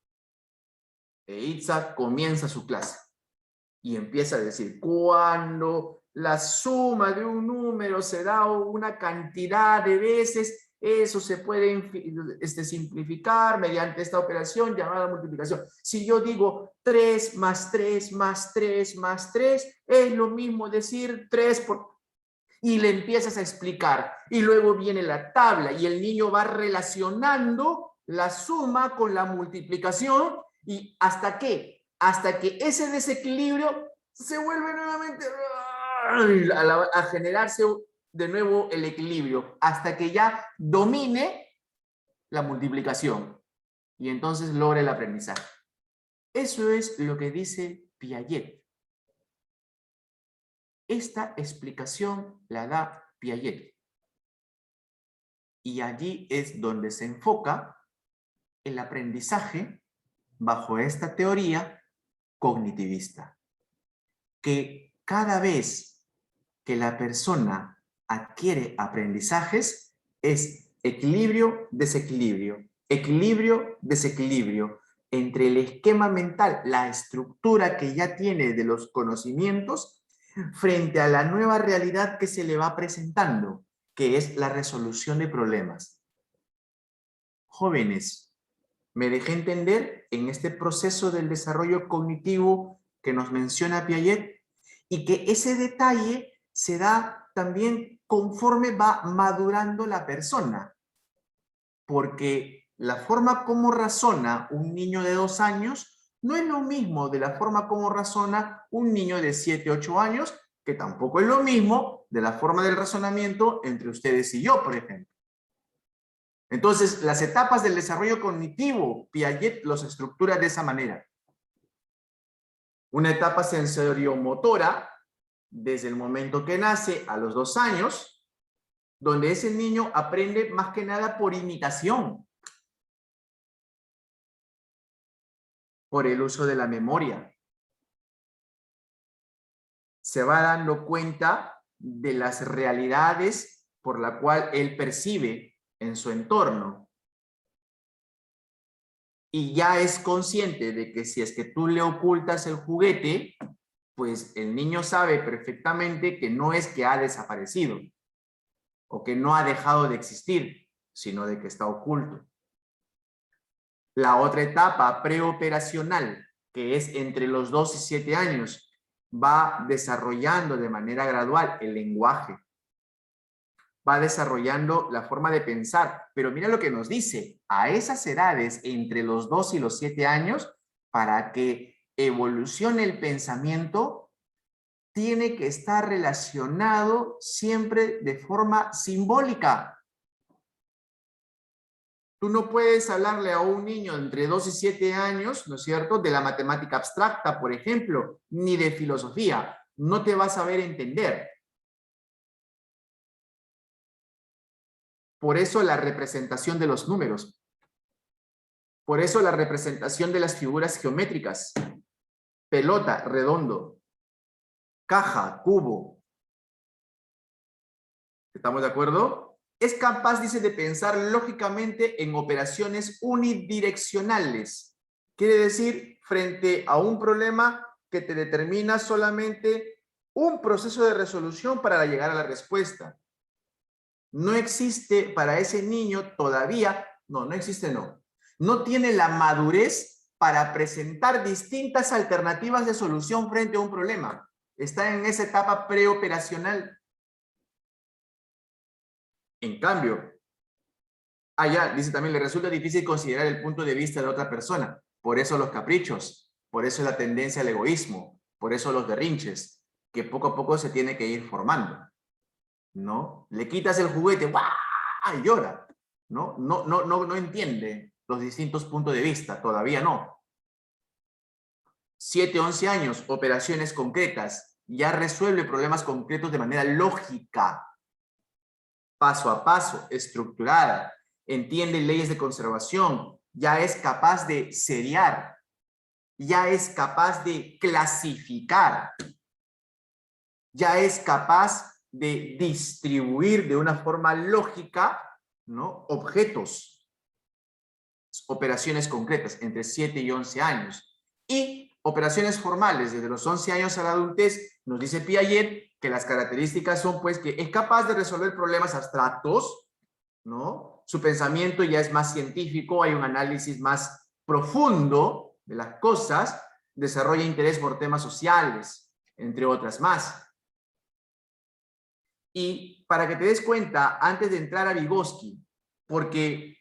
Itza comienza su clase y empieza a decir, cuando la suma de un número se da una cantidad de veces, eso se puede simplificar mediante esta operación llamada multiplicación. Si yo digo 3 más 3 más 3 más 3, es lo mismo decir 3 por... Y le empiezas a explicar. Y luego viene la tabla y el niño va relacionando la suma con la multiplicación. ¿Y hasta qué? Hasta que ese desequilibrio se vuelve nuevamente a generarse de nuevo el equilibrio, hasta que ya domine la multiplicación y entonces logra el aprendizaje. Eso es lo que dice Piaget. Esta explicación la da Piaget. Y allí es donde se enfoca el aprendizaje bajo esta teoría cognitivista. Que cada vez que la persona adquiere aprendizajes es equilibrio, desequilibrio, equilibrio, desequilibrio. entre el esquema mental, la estructura que ya tiene de los conocimientos, frente a la nueva realidad que se le va presentando, que es la resolución de problemas. Jóvenes, me dejé entender en este proceso del desarrollo cognitivo que nos menciona Piaget, y que ese detalle se da también conforme va madurando la persona, porque la forma como razona un niño de 2 años no es lo mismo de la forma como razona un niño de 7, 8 años, que tampoco es lo mismo de la forma del razonamiento entre ustedes y yo, por ejemplo. Entonces, las etapas del desarrollo cognitivo, Piaget los estructura de esa manera. Una etapa sensoriomotora, desde el momento que nace a los 2 años, donde ese niño aprende más que nada por imitación, por el uso de la memoria. Se va dando cuenta de las realidades por la cual él percibe en su entorno. Y ya es consciente de que si es que tú le ocultas el juguete, pues el niño sabe perfectamente que no es que ha desaparecido o que no ha dejado de existir, sino de que está oculto. La otra etapa preoperacional, que es entre los 2 y 7 años, va desarrollando de manera gradual el lenguaje, va desarrollando la forma de pensar, pero mira lo que nos dice, a esas edades, entre los 2 y los 7 años, para que evolucione el pensamiento, tiene que estar relacionado siempre de forma simbólica. Tú no puedes hablarle a un niño entre 2 y 7 años, ¿no es cierto?, de la matemática abstracta, por ejemplo, ni de filosofía. No te va a saber entender. Por eso la representación de los números. Por eso la representación de las figuras geométricas. Pelota, redondo. Caja, cubo. ¿Estamos de acuerdo? Es capaz, dice, de pensar lógicamente en operaciones unidireccionales. Quiere decir, frente a un problema que te determina solamente un proceso de resolución para llegar a la respuesta. No existe para ese niño todavía, no existe, no tiene la madurez para presentar distintas alternativas de solución frente a un problema. Está en esa etapa preoperacional. En cambio, allá, dice también, le resulta difícil considerar el punto de vista de otra persona. Por eso los caprichos, por eso la tendencia al egoísmo, por eso los berrinches, que poco a poco se tiene que ir formando. ¿No? Le quitas el juguete, ¡guau! Y llora. No entiende los distintos puntos de vista, todavía no. 7, 11 años, operaciones concretas, ya resuelve problemas concretos de manera lógica, paso a paso, estructurada, entiende leyes de conservación, ya es capaz de seriar, ya es capaz de clasificar, ya es capaz de distribuir de una forma lógica, ¿no?, objetos, operaciones concretas entre 7 y 11 años. Y operaciones formales desde los 11 años a la adultez, nos dice Piaget que las características son pues que es capaz de resolver problemas abstractos, ¿no? Su pensamiento ya es más científico, hay un análisis más profundo de las cosas, desarrolla interés por temas sociales, entre otras más. Y para que te des cuenta, antes de entrar a Vygotsky, porque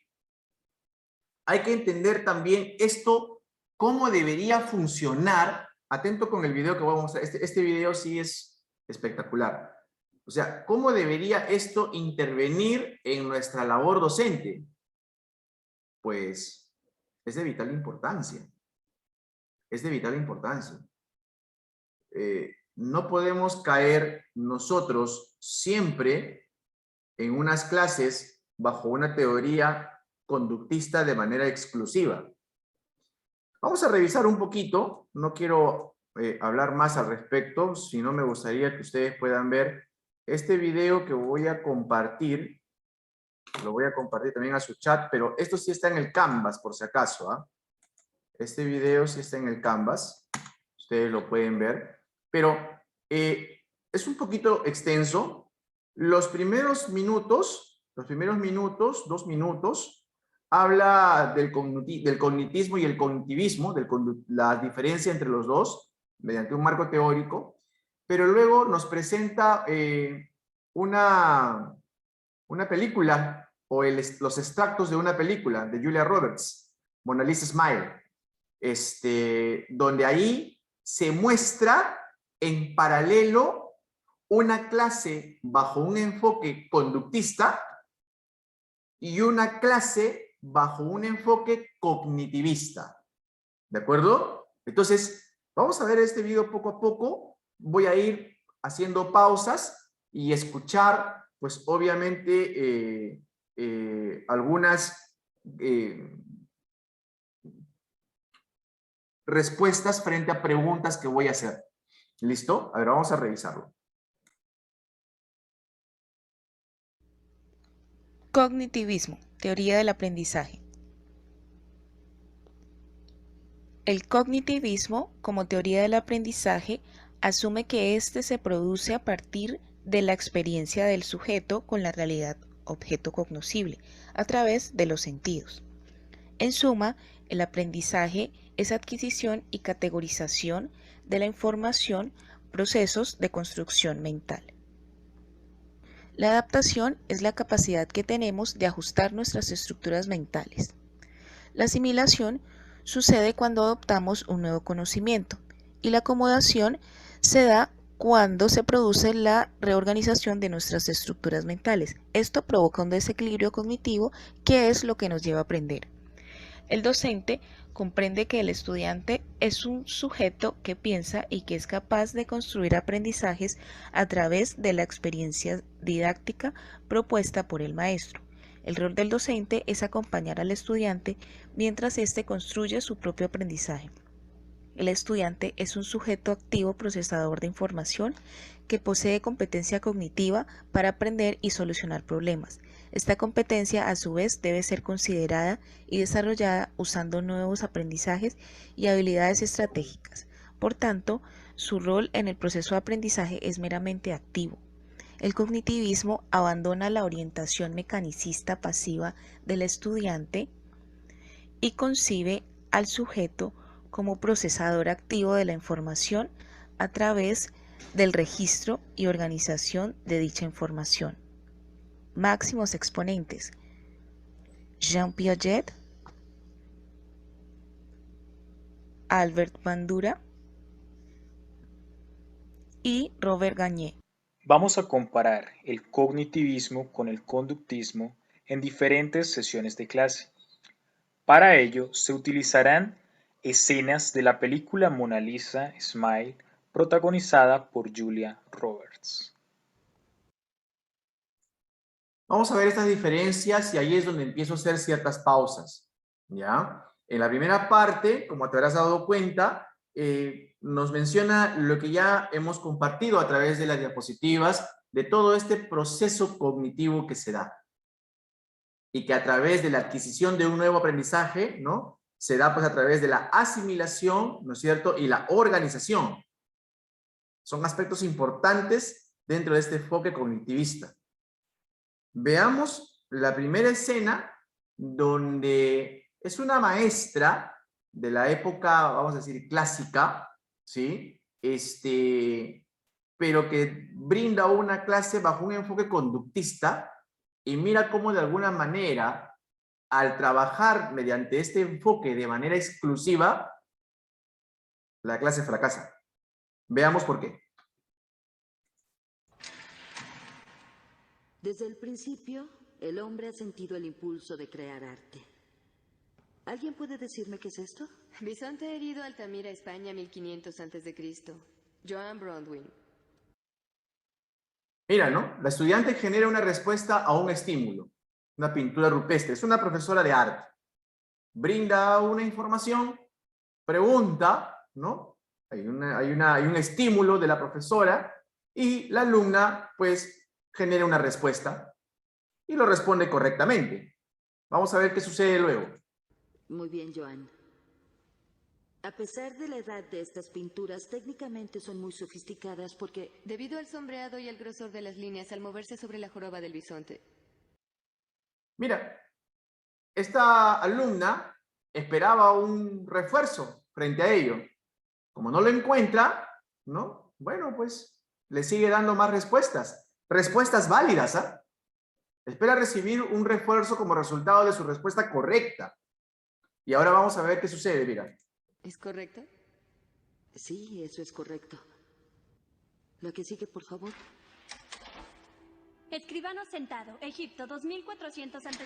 hay que entender también esto, cómo debería funcionar. Atento con el video que voy a mostrar. Este video sí es espectacular. O sea, ¿cómo debería esto intervenir en nuestra labor docente? Pues es de vital importancia. Es de vital importancia. No podemos caer nosotros siempre en unas clases bajo una teoría conductista de manera exclusiva. Vamos a revisar un poquito, no quiero hablar más al respecto, sino me gustaría que ustedes puedan ver este video que voy a compartir. Lo voy a compartir también a su chat, pero esto sí está en el Canvas, por si acaso, ¿ah? Este video sí está en el Canvas. Ustedes lo pueden ver. Pero es un poquito extenso. Los primeros minutos, 2 minutos, habla del cognitismo y el cognitivismo, la diferencia entre los dos, mediante un marco teórico, pero luego nos presenta una película, o los extractos de una película de Julia Roberts, Mona Lisa Smile, donde ahí se muestra en paralelo una clase bajo un enfoque conductista y una clase bajo un enfoque cognitivista. ¿De acuerdo? Entonces, vamos a ver este video poco a poco. Voy a ir haciendo pausas y escuchar, pues obviamente, algunas respuestas frente a preguntas que voy a hacer. ¿Listo? A ver, vamos a revisarlo. Cognitivismo, teoría del aprendizaje. El cognitivismo, como teoría del aprendizaje, asume que éste se produce a partir de la experiencia del sujeto con la realidad objeto cognoscible, a través de los sentidos. En suma, el aprendizaje es adquisición y categorización de la información, procesos de construcción mental. La adaptación es la capacidad que tenemos de ajustar nuestras estructuras mentales. La asimilación sucede cuando adoptamos un nuevo conocimiento y la acomodación se da cuando se produce la reorganización de nuestras estructuras mentales. Esto provoca un desequilibrio cognitivo que es lo que nos lleva a aprender. El docente comprende que el estudiante es un sujeto que piensa y que es capaz de construir aprendizajes a través de la experiencia didáctica propuesta por el maestro. El rol del docente es acompañar al estudiante mientras éste construye su propio aprendizaje. El estudiante es un sujeto activo procesador de información que posee competencia cognitiva para aprender y solucionar problemas. Esta competencia, a su vez, debe ser considerada y desarrollada usando nuevos aprendizajes y habilidades estratégicas. Por tanto, su rol en el proceso de aprendizaje es meramente activo. El cognitivismo abandona la orientación mecanicista pasiva del estudiante y concibe al sujeto como procesador activo de la información a través del registro y organización de dicha información. Máximos exponentes: Jean Piaget, Albert Bandura y Robert Gagne. Vamos a comparar el cognitivismo con el conductismo en diferentes sesiones de clase. Para ello se utilizarán escenas de la película Mona Lisa Smile, protagonizada por Julia Roberts. Vamos a ver estas diferencias y ahí es donde empiezo a hacer ciertas pausas, ¿ya? En la primera parte, como te habrás dado cuenta, nos menciona lo que ya hemos compartido a través de las diapositivas de todo este proceso cognitivo que se da. Y que a través de la adquisición de un nuevo aprendizaje, ¿no? Se da pues a través de la asimilación, ¿no es cierto? Y la organización. Son aspectos importantes dentro de este enfoque cognitivista. Veamos la primera escena donde es una maestra de la época, vamos a decir, clásica, ¿sí? Pero que brinda una clase bajo un enfoque conductista y mira cómo de alguna manera, al trabajar mediante este enfoque de manera exclusiva, la clase fracasa. Veamos por qué. Desde el principio, el hombre ha sentido el impulso de crear arte. ¿Alguien puede decirme qué es esto? Bisonte herido, Altamira, España, 1500 a.C. Joan Bronwyn. Mira, ¿no? La estudiante genera una respuesta a un estímulo, una pintura rupestre. Es una profesora de arte. Brinda una información, pregunta, ¿no? Hay un estímulo de la profesora y la alumna, pues, genera una respuesta y lo responde correctamente. Vamos a ver qué sucede luego. Muy bien, Joan. A pesar de la edad de estas pinturas, técnicamente son muy sofisticadas porque... Debido al sombreado y al grosor de las líneas al moverse sobre la joroba del bisonte. Mira, esta alumna esperaba un refuerzo frente a ello. Como no lo encuentra, ¿no? Bueno, pues le sigue dando más respuestas. Respuestas válidas, ¿ah? Espera recibir un refuerzo como resultado de su respuesta correcta. Y ahora vamos a ver qué sucede, mira. ¿Es correcto? Sí, eso es correcto. La que sigue, por favor. Escribano sentado, Egipto, 2400 a.C.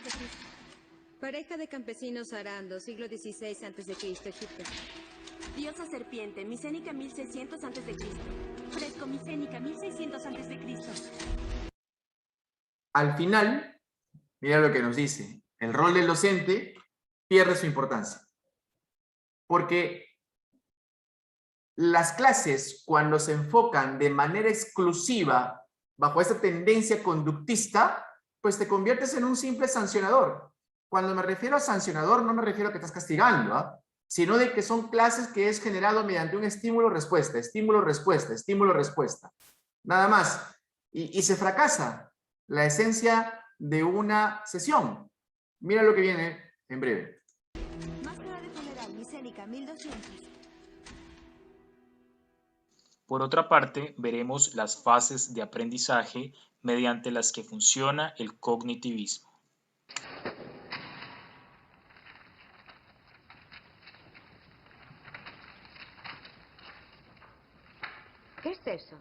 Pareja de campesinos arandos, siglo XVI a.C., Egipto. Diosa serpiente, micénica 1600 a.C. Fresco, micénica 1600 a.C. Al final, mira lo que nos dice. El rol del docente pierde su importancia. Porque las clases, cuando se enfocan de manera exclusiva bajo esa tendencia conductista, pues te conviertes en un simple sancionador. Cuando me refiero a sancionador, no me refiero a que estás castigando, ¿ah? Sino de que son clases que es generado mediante un estímulo-respuesta, estímulo-respuesta, estímulo-respuesta. Nada más. Y se fracasa la esencia de una sesión. Mira lo que viene en breve. Máscara de funeral, micénica 1200. Por otra parte, veremos las fases de aprendizaje mediante las que funciona el cognitivismo. ¿Qué es eso?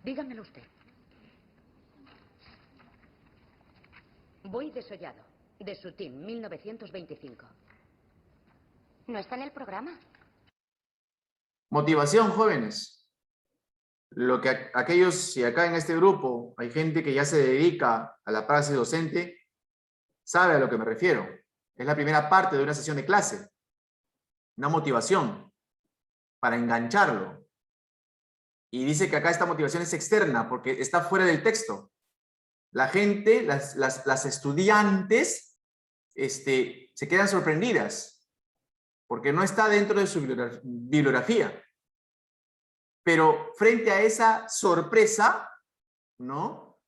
Dígamelo usted. Voy desollado, de su team, 1925. ¿No está en el programa? Motivación, jóvenes. Lo que aquellos, si acá en este grupo hay gente que ya se dedica a la praxis docente, sabe a lo que me refiero. Es la primera parte de una sesión de clase. Una motivación para engancharlo. Y dice que acá esta motivación es externa porque está fuera del texto. La gente, las estudiantes, se quedan sorprendidas porque no está dentro de su bibliografía. Pero frente a esa sorpresa, ¿no?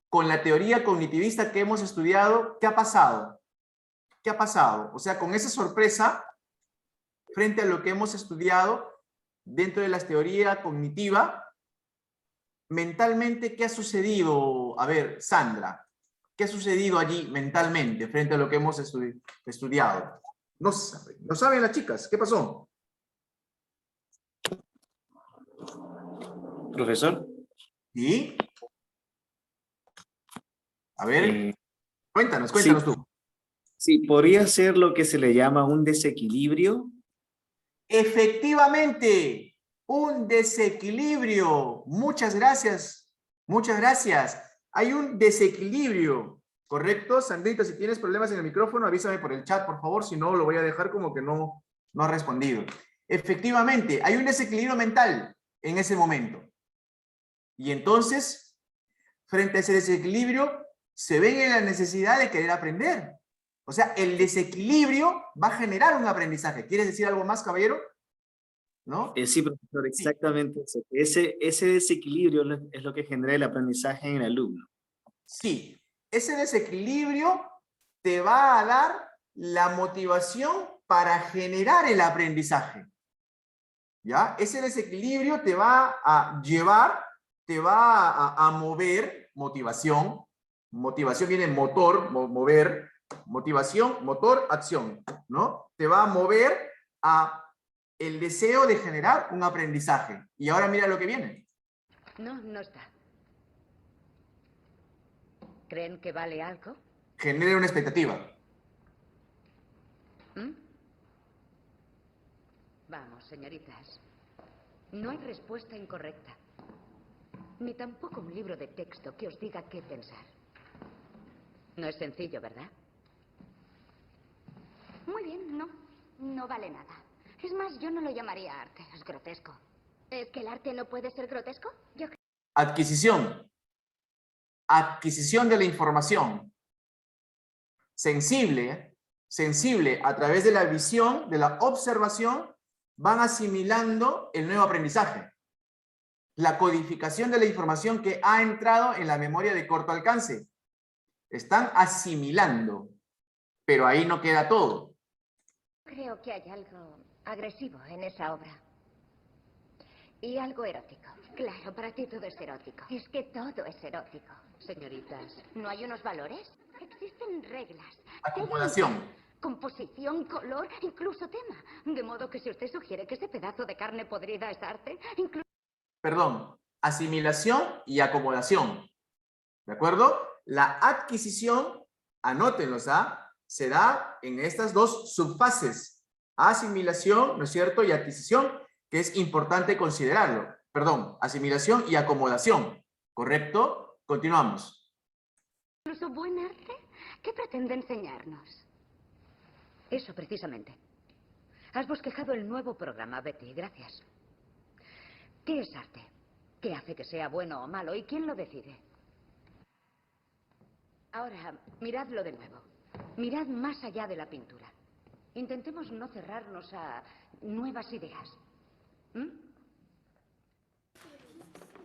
Con la teoría cognitivista que hemos estudiado, ¿qué ha pasado? ¿Qué ha pasado? O sea, con esa sorpresa, frente a lo que hemos estudiado dentro de la teoría cognitiva, mentalmente, ¿qué ha sucedido? A ver, Sandra, ¿qué ha sucedido allí mentalmente frente a lo que hemos estudiado? No saben las chicas, ¿qué pasó? Profesor. ¿Sí? A ver, cuéntanos Sí, tú. sí, ¿podría ser lo que se le llama un desequilibrio? Efectivamente, un desequilibrio. Muchas gracias, muchas gracias. Hay un desequilibrio, ¿correcto? Sandrita, si tienes problemas en el micrófono, avísame por el chat, por favor, si no, lo voy a dejar como que no ha respondido. Efectivamente, hay un desequilibrio mental en ese momento. Y entonces, frente a ese desequilibrio, se ven en la necesidad de querer aprender. O sea, el desequilibrio va a generar un aprendizaje. ¿Quieres decir algo más, caballero? ¿No? Sí, profesor, exactamente eso. Ese desequilibrio es lo que genera el aprendizaje en el alumno. Sí, ese desequilibrio te va a dar la motivación para generar el aprendizaje. ¿Ya? Ese desequilibrio te va a llevar, te va a mover, motivación. Motivación viene motor, mover. Motivación, motor, acción, ¿no? Te va a mover a el deseo de generar un aprendizaje. Y ahora mira lo que viene. No está. ¿Creen que vale algo? Genere una expectativa. ¿Mm? Vamos, señoritas. No hay respuesta incorrecta. Ni tampoco un libro de texto que os diga qué pensar. No es sencillo, ¿verdad? Muy bien, no vale nada. Es más, yo no lo llamaría arte, es grotesco. ¿Es que el arte no puede ser grotesco? Adquisición. Adquisición de la información. Sensible, sensible a través de la visión, de la observación, van asimilando el nuevo aprendizaje. La codificación de la información que ha entrado en la memoria de corto alcance. Están asimilando, pero ahí no queda todo. Creo que hay algo agresivo en esa obra. Y algo erótico. Claro, para ti todo es erótico. Es que todo es erótico. Señoritas, ¿No hay unos valores? Existen reglas. Acomodación. Composición, color, incluso tema. De modo que si usted sugiere que ese pedazo de carne podrida es arte, incluso... Perdón, asimilación y acomodación. ¿De acuerdo? La adquisición, anótenlos, se da en estas dos subfases. Asimilación, ¿no es cierto? Y adquisición, que es importante considerarlo. Perdón, asimilación y acomodación. ¿Correcto? Continuamos. ¿Incluso buen arte? ¿Qué pretende enseñarnos? eso precisamente. Has bosquejado el nuevo programa, Betty. Gracias. ¿Qué es arte? ¿Qué hace que sea bueno o malo? ¿Y quién lo decide? Ahora, miradlo de nuevo. Mirad más allá de la pintura. Intentemos no cerrarnos a nuevas ideas. ¿Mm?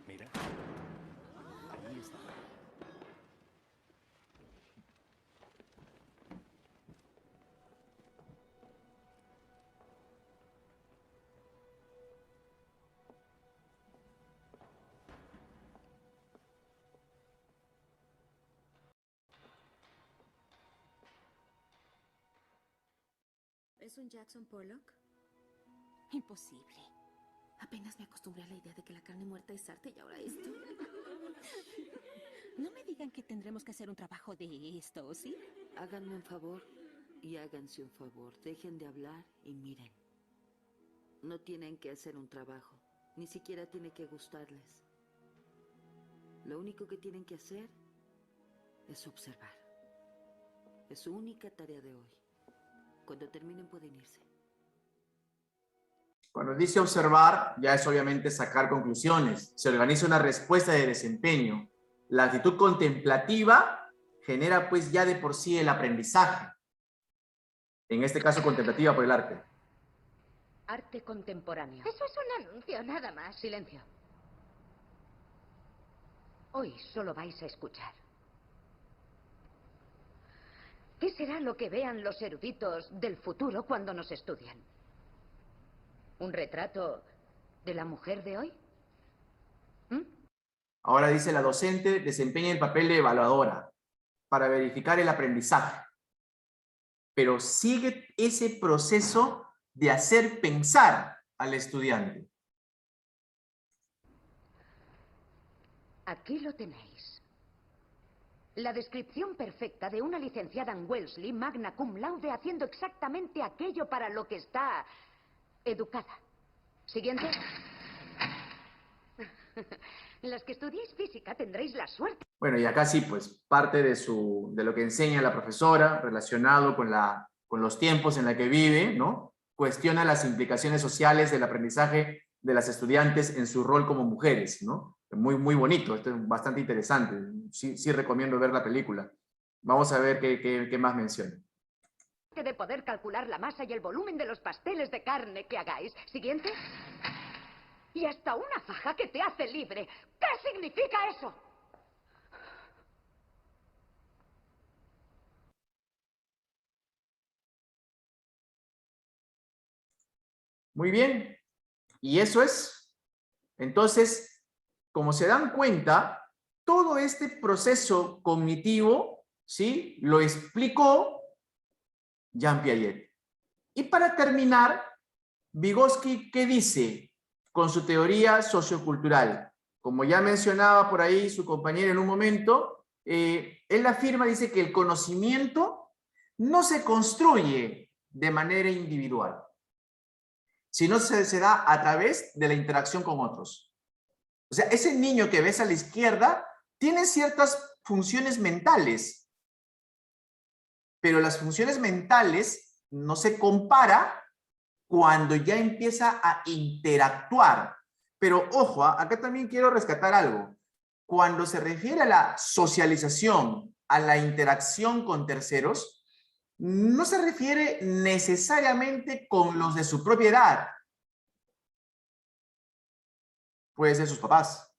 Mira, ahí está. ¿Es un Jackson Pollock? Imposible. Apenas me acostumbré a la idea de que la carne muerta es arte y ahora esto. No me digan que tendremos que hacer un trabajo de esto, ¿sí? Háganme un favor y háganse un favor. Dejen de hablar y miren. No tienen que hacer un trabajo. Ni siquiera tiene que gustarles. Lo único que tienen que hacer es observar. Es su única tarea de hoy. Cuando terminen pueden irse. Cuando dice observar, ya es obviamente sacar conclusiones. Se organiza una respuesta de desempeño. La actitud contemplativa genera pues ya de por sí el aprendizaje. En este caso contemplativa por el arte. Arte contemporáneo. Eso es un anuncio, nada más. Silencio. Hoy solo vais a escuchar. ¿Qué será lo que vean los eruditos del futuro cuando nos estudian? ¿Un retrato de la mujer de hoy? Ahora dice la docente desempeña el papel de evaluadora para verificar el aprendizaje. Pero sigue ese proceso de hacer pensar al estudiante. Aquí lo tenéis. La descripción perfecta de una licenciada en Wellesley, magna cum laude, haciendo exactamente aquello para lo que está educada. Siguiente. Las que estudiéis física tendréis la suerte. Bueno, y acá sí, pues, parte de lo que enseña la profesora relacionado con los tiempos en los que vive, ¿no? Cuestiona las implicaciones sociales del aprendizaje de las estudiantes en su rol como mujeres, ¿no? Muy, muy bonito, esto es bastante interesante. Sí recomiendo ver la película. Vamos a ver qué más menciona. De poder calcular la masa y el volumen de los pasteles de carne que hagáis. Siguiente. Y hasta una faja que te hace libre. ¿Qué significa eso? Muy bien. Y eso es. Entonces, como se dan cuenta, todo este proceso cognitivo, ¿sí? Lo explicó Jean Piaget. Y para terminar, Vygotsky, ¿qué dice con su teoría sociocultural? Como ya mencionaba por ahí su compañero en un momento, él afirma, dice que el conocimiento no se construye de manera individual, sino se da a través de la interacción con otros. O sea, ese niño que ves a la izquierda tiene ciertas funciones mentales, pero las funciones mentales no se compara cuando ya empieza a interactuar. Pero ojo, acá también quiero rescatar algo. Cuando se refiere a la socialización, a la interacción con terceros, no se refiere necesariamente con los de su propia edad. Puede ser sus papás.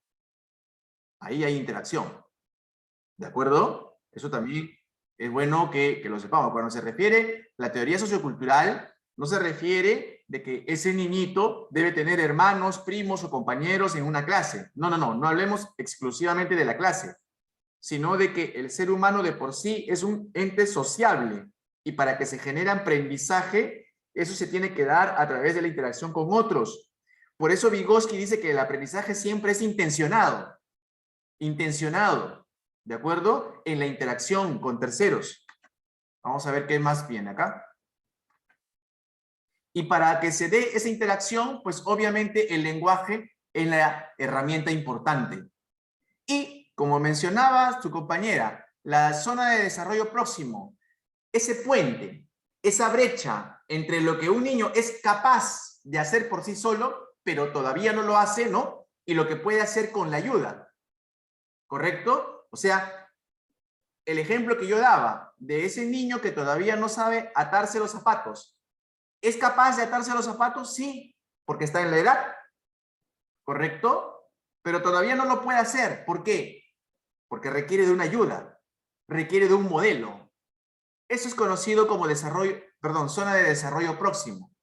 Ahí hay interacción. ¿De acuerdo? Eso también es bueno que lo sepamos. Cuando se refiere la teoría sociocultural, no se refiere de que ese niñito debe tener hermanos, primos o compañeros en una clase. No, no, no. No hablemos exclusivamente de la clase, sino de que el ser humano de por sí es un ente sociable. Y para que se genere aprendizaje, eso se tiene que dar a través de la interacción con otros. Por eso Vygotsky dice que el aprendizaje siempre es intencionado. Intencionado. ¿De acuerdo? En la interacción con terceros. Vamos a ver qué más viene acá. Y para que se dé esa interacción, pues obviamente el lenguaje es la herramienta importante. Y, como mencionaba su compañera, la zona de desarrollo próximo, ese puente, esa brecha entre lo que un niño es capaz de hacer por sí solo, pero todavía no lo hace, ¿no? Y lo que puede hacer con la ayuda. ¿Correcto? O sea, el ejemplo que yo daba de ese niño que todavía no sabe atarse los zapatos. ¿Es capaz de atarse los zapatos? Sí, porque está en la edad. ¿Correcto? Pero todavía no lo puede hacer. ¿Por qué? Porque requiere de una ayuda. Requiere de un modelo. Eso es conocido como zona de desarrollo próximo.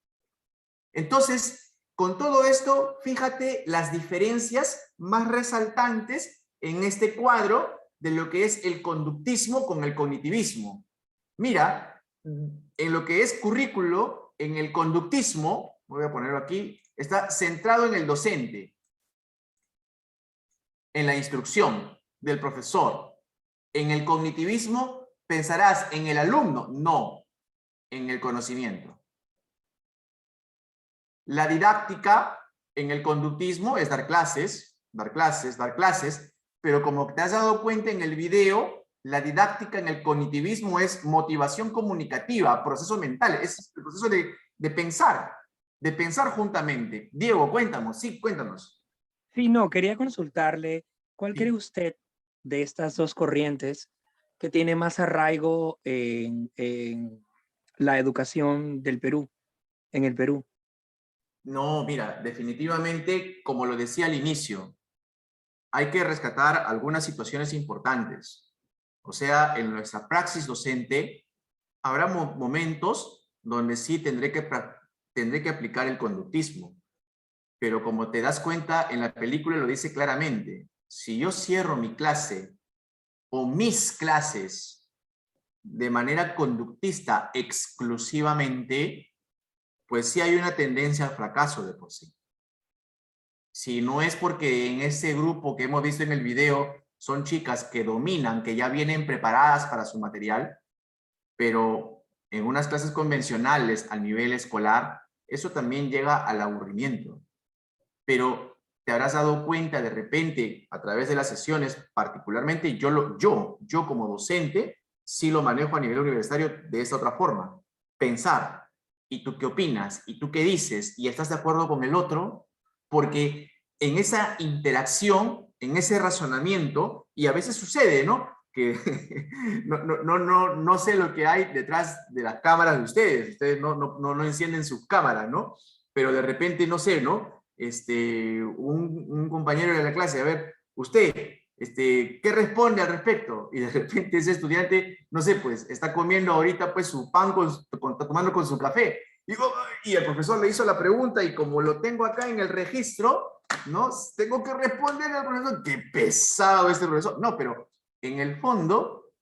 Entonces, con todo esto, fíjate las diferencias más resaltantes en este cuadro de lo que es el conductismo con el cognitivismo. Mira, en lo que es currículo, en el conductismo, voy a ponerlo aquí, está centrado en el docente, en la instrucción del profesor. En el cognitivismo, pensarás en el alumno, no, en el conocimiento. La didáctica en el conductismo es dar clases, pero como te has dado cuenta en el video, la didáctica en el cognitivismo es motivación comunicativa, proceso mental, es el proceso de pensar juntamente. Diego, cuéntanos, sí, cuéntanos. Sí, no, quería consultarle, ¿cuál cree usted de estas dos corrientes que tiene más arraigo en la educación del Perú, en el Perú? No, mira, definitivamente, como lo decía al inicio, hay que rescatar algunas situaciones importantes. O sea, en nuestra praxis docente, habrá momentos donde sí tendré que aplicar el conductismo. Pero como te das cuenta, en la película lo dice claramente. Si yo cierro mi clase o mis clases de manera conductista exclusivamente, pues sí hay una tendencia al fracaso de por sí. Si no es porque en ese grupo que hemos visto en el video son chicas que dominan, que ya vienen preparadas para su material, pero en unas clases convencionales a nivel escolar, eso también llega al aburrimiento. Pero te habrás dado cuenta de repente, a través de las sesiones, particularmente yo como docente, sí lo manejo a nivel universitario de esta otra forma. Pensar, ¿y tú qué opinas? ¿Y tú qué dices? ¿Y estás de acuerdo con el otro? Porque en esa interacción, en ese razonamiento, y a veces sucede, ¿no? Que no sé lo que hay detrás de las cámaras de ustedes no encienden sus cámaras, ¿no? Pero de repente, no sé, ¿no? Un compañero de la clase, a ver, usted, ¿qué responde al respecto? Y de repente ese estudiante, no sé, pues, está comiendo ahorita pues su pan, tomando con su café. Y el profesor le hizo la pregunta y como lo tengo acá en el registro, ¿no? Tengo que responder al profesor. ¡Qué pesado este profesor! No, pero en el fondo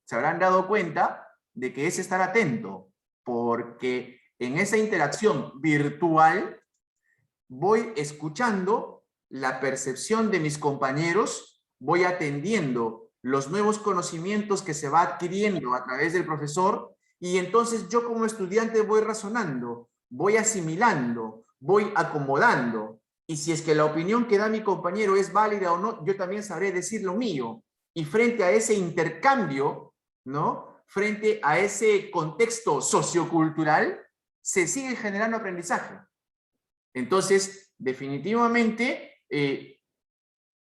se habrán dado cuenta de que es estar atento, porque en esa interacción virtual voy escuchando la percepción de mis compañeros, voy atendiendo los nuevos conocimientos que se va adquiriendo a través del profesor, y entonces yo como estudiante voy razonando, voy asimilando, voy acomodando, y si es que la opinión que da mi compañero es válida o no, yo también sabré decir lo mío. Y frente a ese intercambio, ¿no? Frente a ese contexto sociocultural, se sigue generando aprendizaje. Entonces, definitivamente,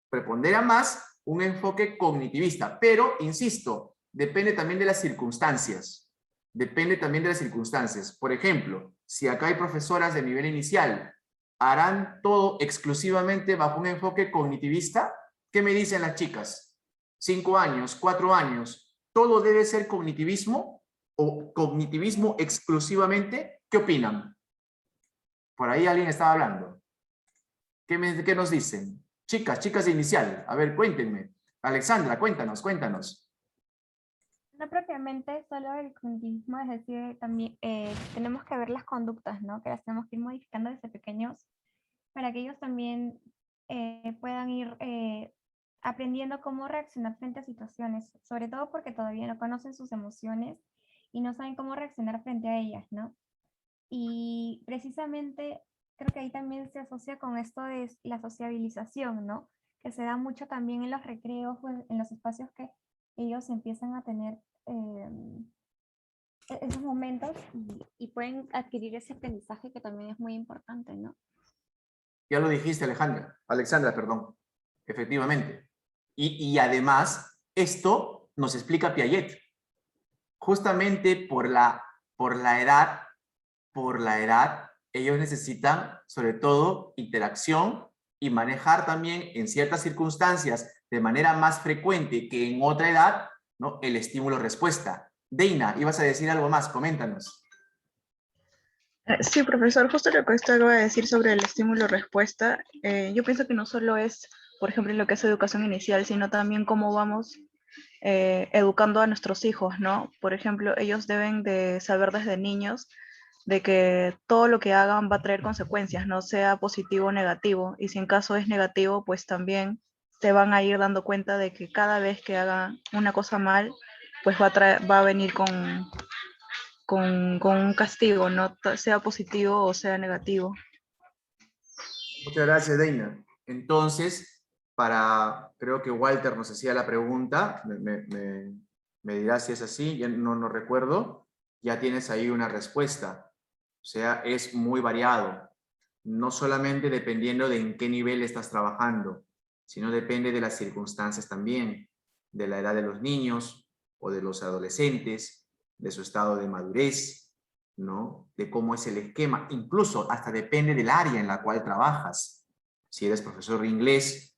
prepondera más un enfoque cognitivista, pero, insisto, depende también de las circunstancias. depende también de las circunstancias. Por ejemplo, si acá hay profesoras de nivel inicial, ¿harán todo exclusivamente bajo un enfoque cognitivista? ¿Qué me dicen las chicas? 5 años, 4 años, ¿todo debe ser cognitivismo o cognitivismo exclusivamente? ¿Qué opinan? Por ahí alguien estaba hablando. ¿Qué nos dicen? Chicas de inicial, a ver, cuéntenme. Alexandra, cuéntanos. No propiamente solo el cognitivismo, es decir, también tenemos que ver las conductas, ¿no? Que las tenemos que ir modificando desde pequeños para que ellos también puedan ir aprendiendo cómo reaccionar frente a situaciones, sobre todo porque todavía no conocen sus emociones y no saben cómo reaccionar frente a ellas, ¿no? Y precisamente creo que ahí también se asocia con esto de la sociabilización, ¿no? Que se da mucho también en los recreos, o en los espacios que ellos empiezan a tener esos momentos y pueden adquirir ese aprendizaje que también es muy importante, ¿no? Ya lo dijiste, Alexandra, perdón. Efectivamente. Y además, esto nos explica Piaget. Justamente por la edad, ellos necesitan, sobre todo, interacción y manejar también en ciertas circunstancias de manera más frecuente que en otra edad, ¿no? El estímulo-respuesta. Deina, ibas a decir algo más, coméntanos. Sí, profesor, justo lo que usted acaba de decir sobre el estímulo-respuesta, yo pienso que no solo es, por ejemplo, en lo que es educación inicial, sino también cómo vamos educando a nuestros hijos, ¿no? Por ejemplo, ellos deben de saber desde niños de que todo lo que hagan va a traer consecuencias, no sea positivo o negativo, y si en caso es negativo, pues también se van a ir dando cuenta de que cada vez que hagan una cosa mal, pues va a venir con un castigo, no sea positivo o sea negativo. Muchas gracias, Deina. Entonces, creo que Walter nos hacía la pregunta, me dirá si es así, ya no recuerdo, ya tienes ahí una respuesta. O sea, es muy variado, no solamente dependiendo de en qué nivel estás trabajando, sino depende de las circunstancias también, de la edad de los niños o de los adolescentes, de su estado de madurez, ¿no? De cómo es el esquema, incluso hasta depende del área en la cual trabajas. Si eres profesor de inglés,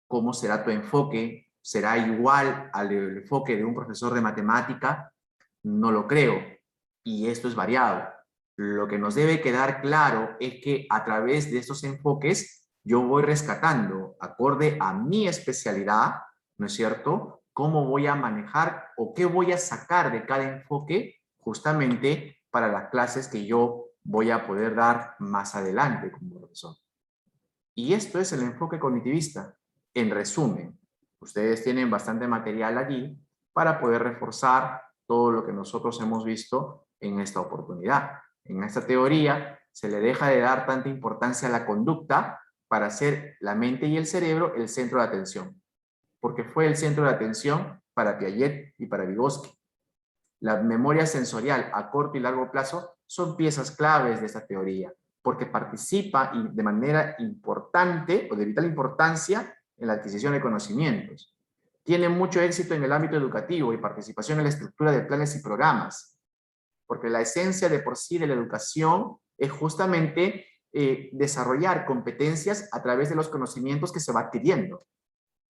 ¿cómo será tu enfoque? ¿Será igual al enfoque de un profesor de matemática? No lo creo. Y esto es variado. Lo que nos debe quedar claro es que a través de estos enfoques yo voy rescatando, acorde a mi especialidad, ¿no es cierto?, cómo voy a manejar o qué voy a sacar de cada enfoque justamente para las clases que yo voy a poder dar más adelante como profesor. Y esto es el enfoque cognitivista. En resumen, ustedes tienen bastante material allí para poder reforzar todo lo que nosotros hemos visto en esta oportunidad. En esta teoría se le deja de dar tanta importancia a la conducta para hacer la mente y el cerebro el centro de atención, porque fue el centro de atención para Piaget y para Vygotsky. La memoria sensorial a corto y largo plazo son piezas claves de esta teoría, porque participa de manera importante o de vital importancia en la adquisición de conocimientos. Tiene mucho éxito en el ámbito educativo y participación en la estructura de planes y programas, porque la esencia de por sí de la educación es justamente desarrollar competencias a través de los conocimientos que se va adquiriendo.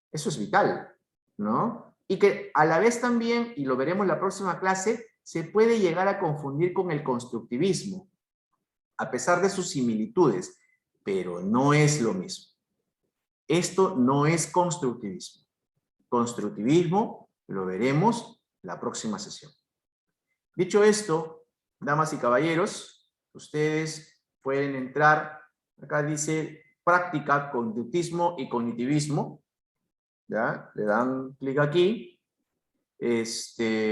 Eso es vital, ¿no? Y que a la vez también, y lo veremos en la próxima clase, se puede llegar a confundir con el constructivismo, a pesar de sus similitudes, pero no es lo mismo. Esto no es constructivismo. Constructivismo lo veremos la próxima sesión. Dicho esto, damas y caballeros, ustedes pueden entrar, acá dice práctica, conductismo y cognitivismo, ¿ya? Le dan clic aquí, aquí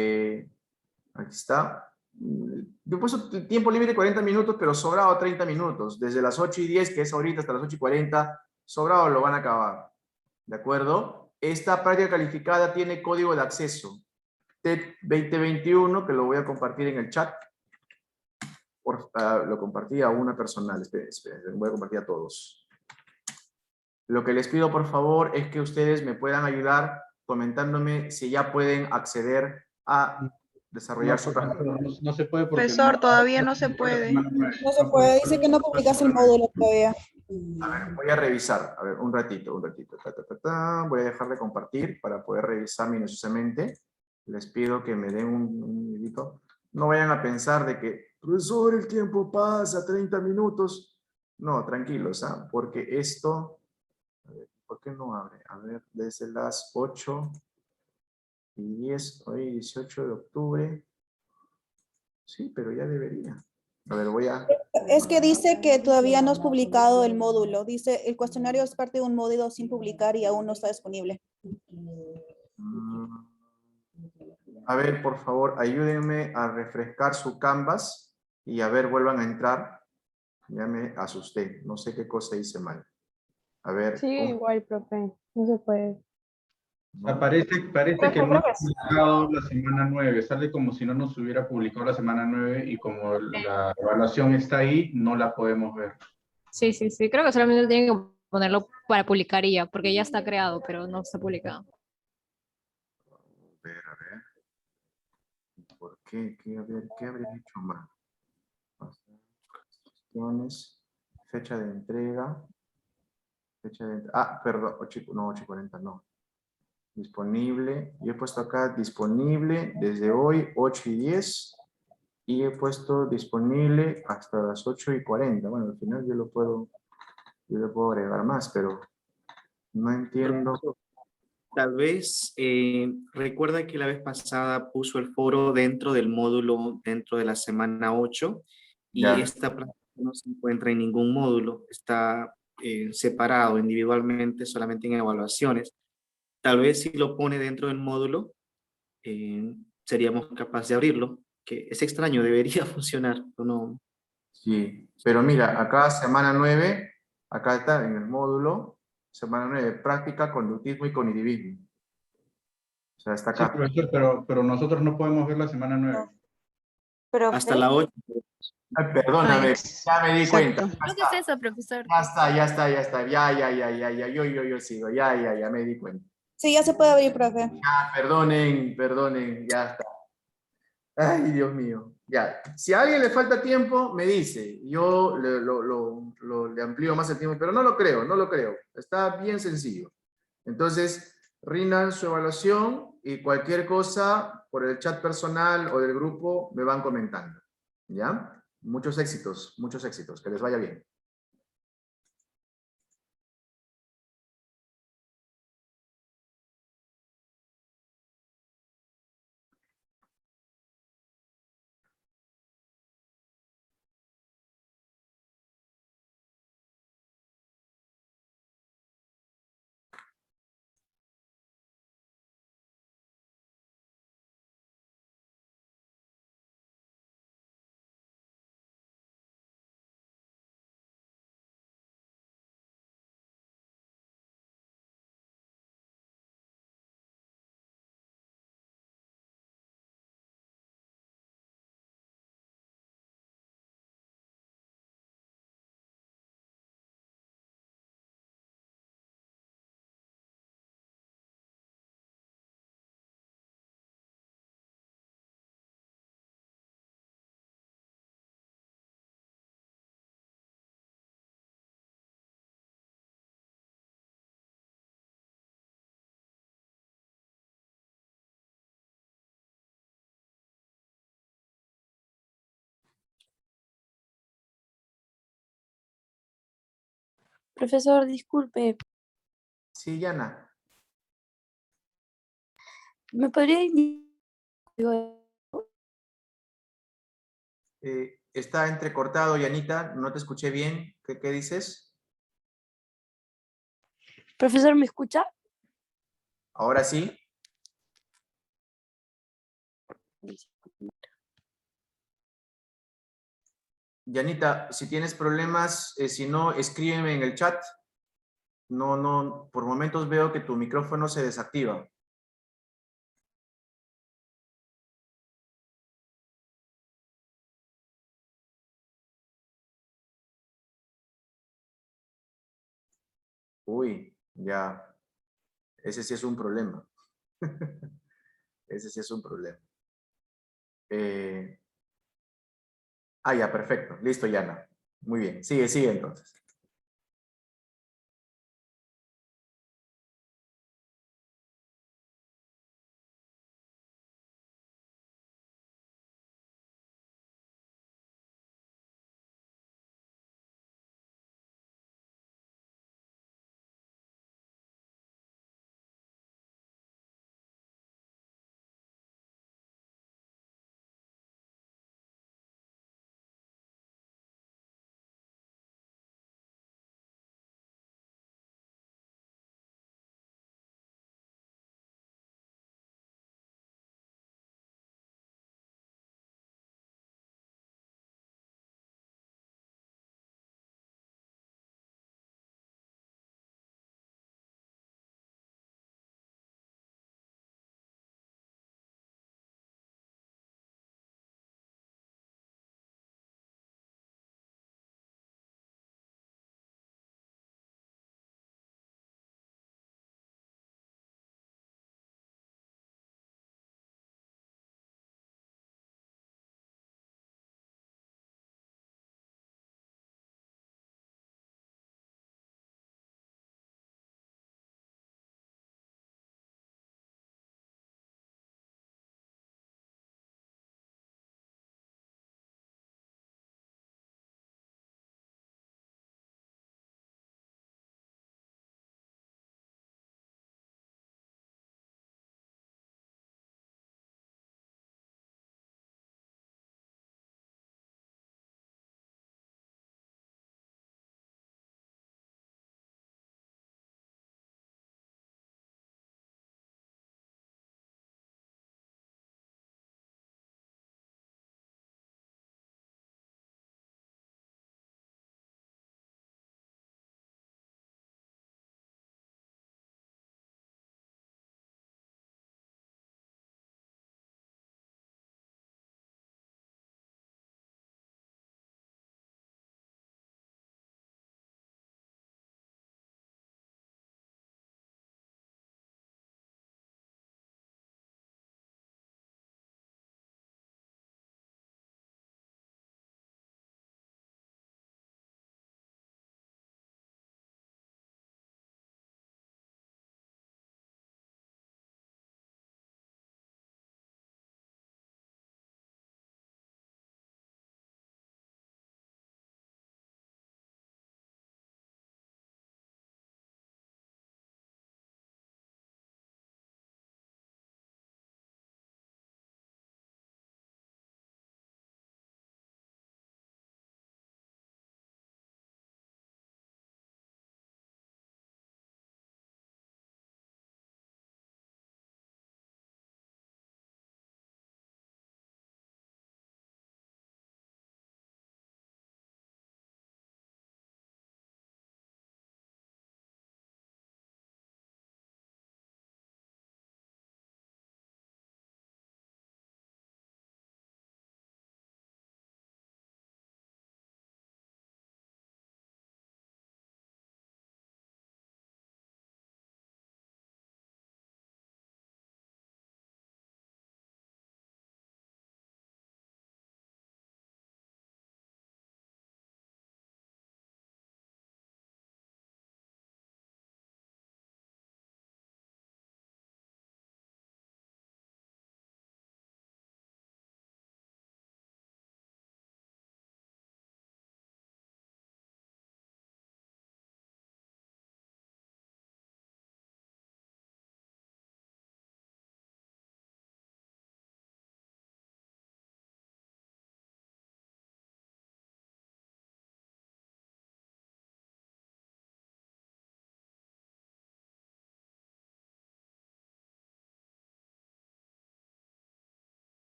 está. Yo he puesto tiempo límite 40 minutos, pero sobrado 30 minutos, desde las 8:10, que es ahorita, hasta las 8:40, sobrado lo van a acabar, ¿de acuerdo? Esta práctica calificada tiene código de acceso, TED 2021, que lo voy a compartir en el chat. Lo compartí a una personal, esperen, voy a compartir a todos. Lo que les pido, por favor, es que ustedes me puedan ayudar comentándome si ya pueden acceder a desarrollar No, su profesor, trabajo. no se puede porque Profesor, todavía no se puede. No se puede, dice que no publicas el módulo todavía. A ver, voy a revisar. A ver, un ratito. Voy a dejar de compartir para poder revisar minuciosamente. Les pido que me den un minutito. No vayan a pensar de que, profesor, el tiempo pasa, 30 minutos. No, tranquilos, ¿ah? Porque esto, a ver, ¿por qué no abre? A ver, desde las 8:10, hoy 18 de octubre. Sí, pero ya debería. A ver, voy a... Es que dice que todavía no has publicado el módulo. Dice, el cuestionario es parte de un módulo sin publicar y aún no está disponible. A ver, por favor, ayúdenme a refrescar su Canvas y a ver, vuelvan a entrar. Ya me asusté, no sé qué cosa hice mal. A ver. Sí, igual, profe, no se puede. Parece que no creo ha que sí. publicado la semana 9, sale como si no nos hubiera publicado la semana 9 y como la evaluación está ahí, no la podemos ver. Sí, creo que solamente tienen que ponerlo para publicar y ya, porque ya está creado, pero no está publicado. A ver. ¿Por qué? ¿Qué habré hecho mal? Cuestiones, fecha de entrega. Perdón, 8:40 no. Disponible, yo he puesto acá disponible desde hoy 8:10 y he puesto disponible hasta las 8:40. Bueno, al final yo lo puedo agregar más, pero no entiendo. Tal vez recuerda que la vez pasada puso el foro dentro del módulo, dentro de la semana 8, y Ya. esta práctica no se encuentra en ningún módulo, está separado individualmente solamente en evaluaciones. Tal vez si lo pone dentro del módulo, seríamos capaces de abrirlo, que es extraño, debería funcionar, ¿o no? Sí, pero mira, acá semana 9, acá está en el módulo, semana 9, práctica, conductismo y cognitivismo. O sea, está Sí, acá. profesor, pero nosotros no podemos ver la semana 9. Hasta la 8. Ay, perdóname, ya me di cuenta. Creo que es eso, profesor. Ya está. Ya, yo sigo, ya me di cuenta. Sí, ya se puede abrir, profe. Perdonen, ya está. Ay, Dios mío. Ya, si a alguien le falta tiempo, me dice. Yo le amplío más el tiempo, pero no lo creo. Está bien sencillo. Entonces, rindan su evaluación y cualquier cosa por el chat personal o del grupo me van comentando. ¿Ya? Muchos éxitos, que les vaya bien. Profesor, disculpe, Sí, Yana. ¿me podría indicar? Está entrecortado, Yanita, no te escuché bien. ¿Qué dices? Profesor, ¿me escucha? Ahora sí. Yanita, si tienes problemas, si no, escríbeme en el chat. No, por momentos veo que tu micrófono se desactiva. Uy, ya. Ese sí es un problema. Ese sí es un problema. Ya, perfecto. Listo, Yana. Muy bien. Sigue entonces.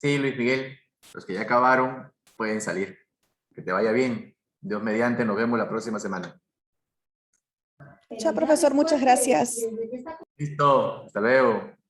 Sí, Luis Miguel, los que ya acabaron pueden salir. Que te vaya bien. Dios mediante, nos vemos la próxima semana. Chao, profesor, muchas gracias. Listo, hasta luego.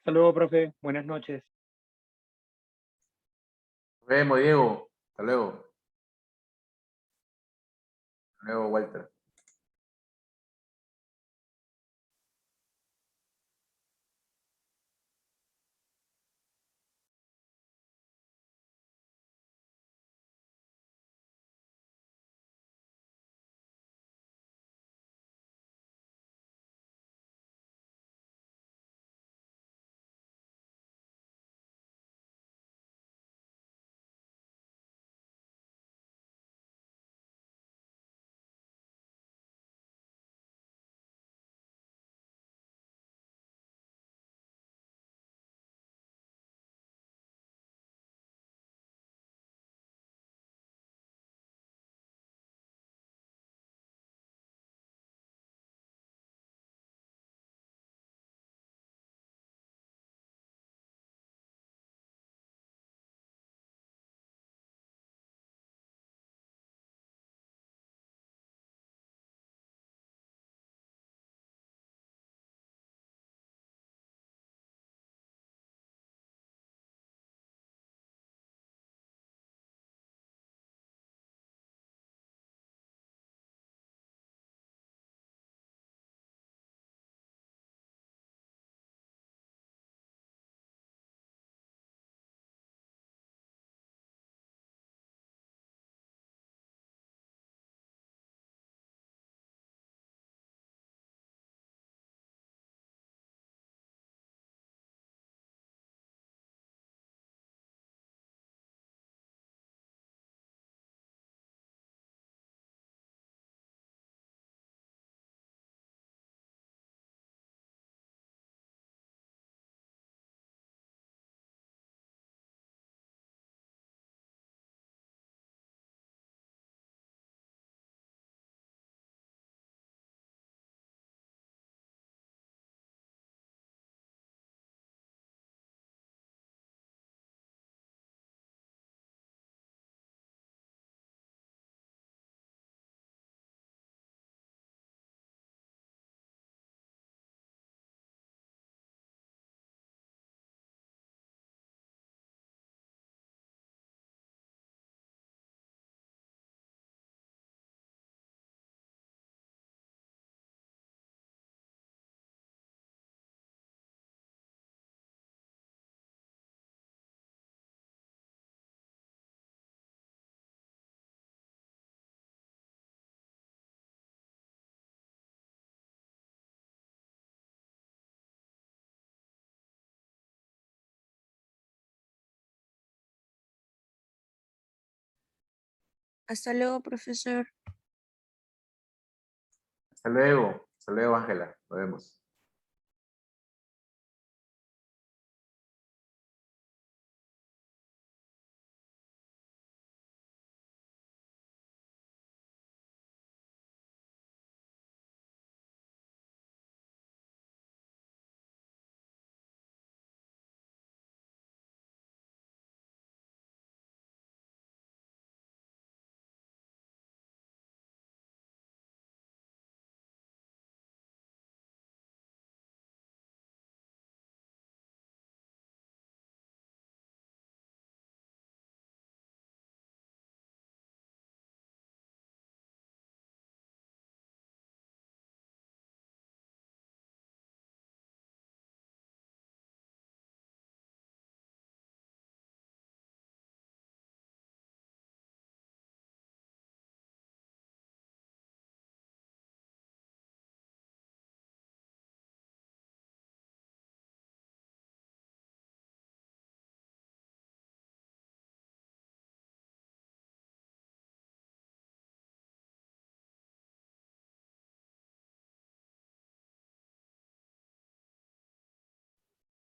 Hasta luego, profe. Buenas noches. Nos vemos, Diego. Hasta luego. Hasta luego, Walter. Hasta luego, profesor. Hasta luego. Hasta luego, Ángela. Nos vemos.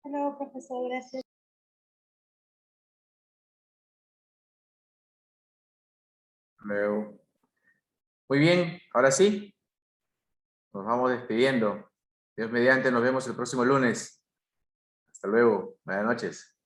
Hasta luego, profesor. Gracias. Hasta luego. Muy bien, ahora sí. Nos vamos despidiendo. Dios mediante, nos vemos el próximo lunes. Hasta luego. Buenas noches.